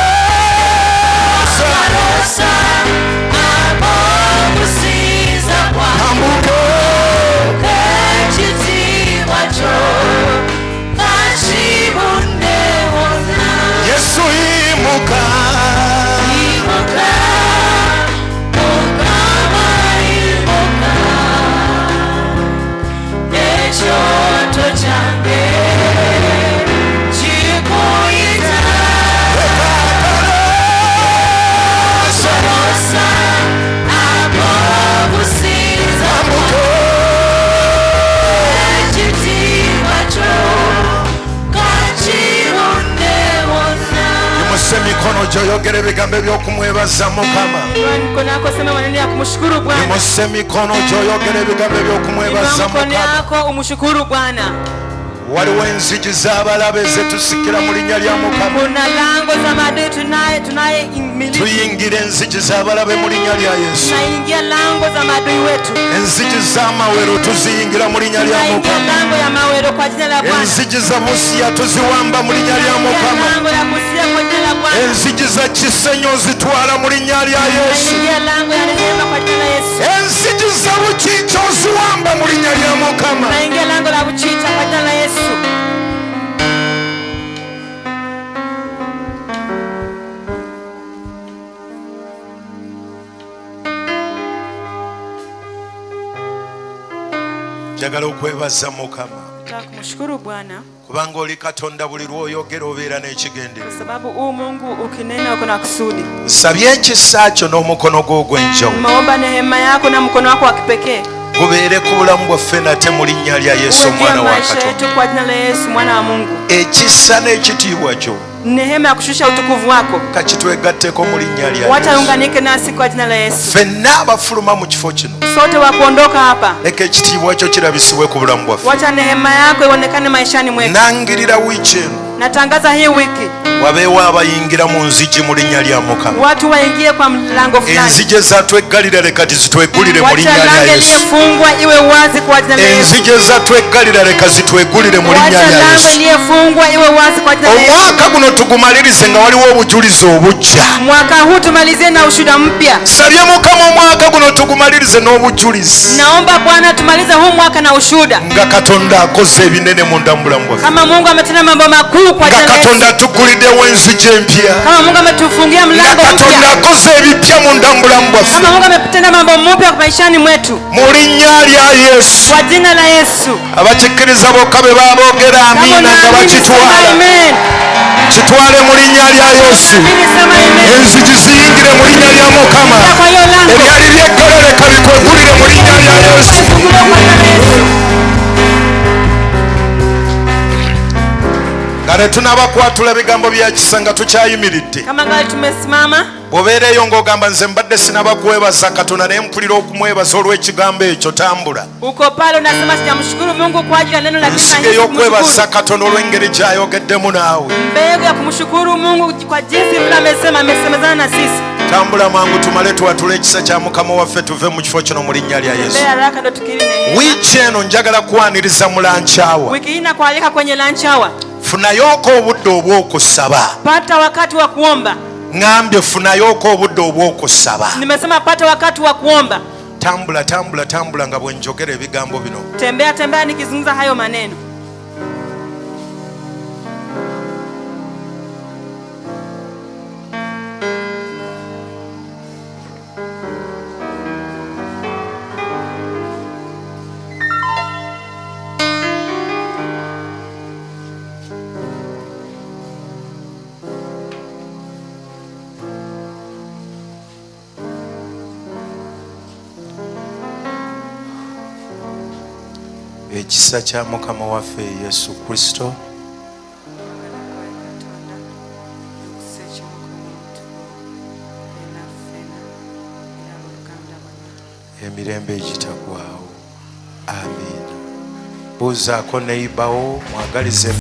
kambuke Yesu imuka ekyoto kyange kikuita ekakalosa akokusinza ekitiibwa kyo kakibunewona. Yimuse emikono gyo oyogere ebigambo ebyokumwebaza Mukama. Yimuse emikono gyo oyogere ebigambo ebyokumwebaza Mukama. Waliwo enzigi z'abalabe zetusikira mu linnya lya Mukama. Tuyingira enzigi z'abalabe mu linnya lya Yesu. Enzigi z'amawero tuziyingira mu linnya lya Mukama. Enzigi za Busia tuziwamba mu linnya lya Mukama. Enzigi za Kisenyo zitwala mu linnya lya Yesu. Enzigi za Bukiikya oziwamba mu linnya lya Mukama. njagala okwebaza Mukama kumshukuru Bwana kubanga oli Katonda buli lw'oyogera obeera kwa n'ekigendererwa. sababu huu Mungu ukinena uko na kusudi. Nsabye ekisa kyo n'omukono gwo ogw'enjawulo Nimeomba neema yako na mkono wako wa kipekee gubeere ku bulamu bwaffe nate mu linnya lya Yesu omwana wa maisha yetu Katonda. kwa jina la Yesu mwana wa Mungu. Ekisa n'ekitiibwa kyo Neema ya kushusha utukufu wako kakitwegatteko mu linnya lya wacha Yesu. unganike nasi kwa jina la Yesu. Ffenna abafuluma mu kifo kino Sote wa kuondoka hapa, leka ekitiibwa kyo kirabisibwe ku bulamu bwaffe. wacha neema yako ionekane maishani mwetu. Nangirira wiiki eno Natangaza hii wiki wabeewo abayingira mu nzigi mu linnya lya Mukama. watu waingie kwa mlango fulani. Enzigi ezatweggalira leka zitweggulire mu Wacha linnya lya lango Yesu. iliyefungwa iwe wazi kwa jina la Yesu. Enzigi ezatweggalira leka zitweggulire mu linnya Wacha lya lango Yesu. iliyefungwa iwe wazi kwa jina la Yesu. Omwaka guno tugumalirize nga waliwo obujulizi obujja. Mwaka huu tumalizie na ushuhuda mpya. Sabye Mukama omwaka guno tugumalirize n'obujulizi Naomba Bwana tumalize huu mwaka na ushuhuda. nga Katonda akoze ebinene munda mu bulamu bwaffe. Kama Mungu ametenda mambo makuu kwa Nga jina la Yesu. Katonda atuguliddewo enzigi empya. Kama Mungu ametufungia Nga mlango Katonda mpya. akoze ebipya munda mu bulamu bwaffe. Kama Mungu ametenda mambo mpya kwa maishani mwetu. Mu linnya lya Yesu. Kwa jina la Yesu. Abakikkiriza bokka be baboogera Kama amiina nga unaamini sema bakitwala. amen. Kitwale mu linnya lya Yesu. Amini sema amen. Enzigi ziyingire mu linnya lya Mukama. Kwa hiyo lango. Ebyali byeggala leka bikwegulire mu linnya lya Yesu. Funguliwa kwa jina la Yesu. Nga ne tunabakwatula ebigambo bya kisa nga tukyayimiridde. Kama ngali tumesimama, Bw'obeereyo ng'ogamba nze mbadde sinabakwebaza Katonda naye mpulira okumwebaza olw'ekigambo ekyo tambula. uko pale unasema sijamshukuru Mungu kwa ajili ya neno la kisa Nsige y'okwebaza Katonda olw'engeri gy'ayogeddemu naawe. mbegu ya kumshukuru Mungu kwa jinsi vile amesemezana na sisi. Tambula mangu tumale tuwatule ekisa kya Mukama waffe tuve mu kifo kino mu linnya lya Yesu. Mbele haraka ndo tukiri neema. Wiiki eno njagala kwaniriza mu lanchawa. Wiki hii nakualika kwenye lunch hour. Funayoko obudde obw'okusaba. Pata wakati wa kuomba. Ngambye funayoko obudde obw'okusaba. Nimesema pata wakati wa kuomba. Tambula tambula tambula nga bwe njogera ebigambo bino. Tembea tembea nikizungumza hayo maneno. Ekisa kya Mukama waffe Yesu Kristo emirembe egitagwawo. Amiina. Buuzaako neighbour wo mwagalize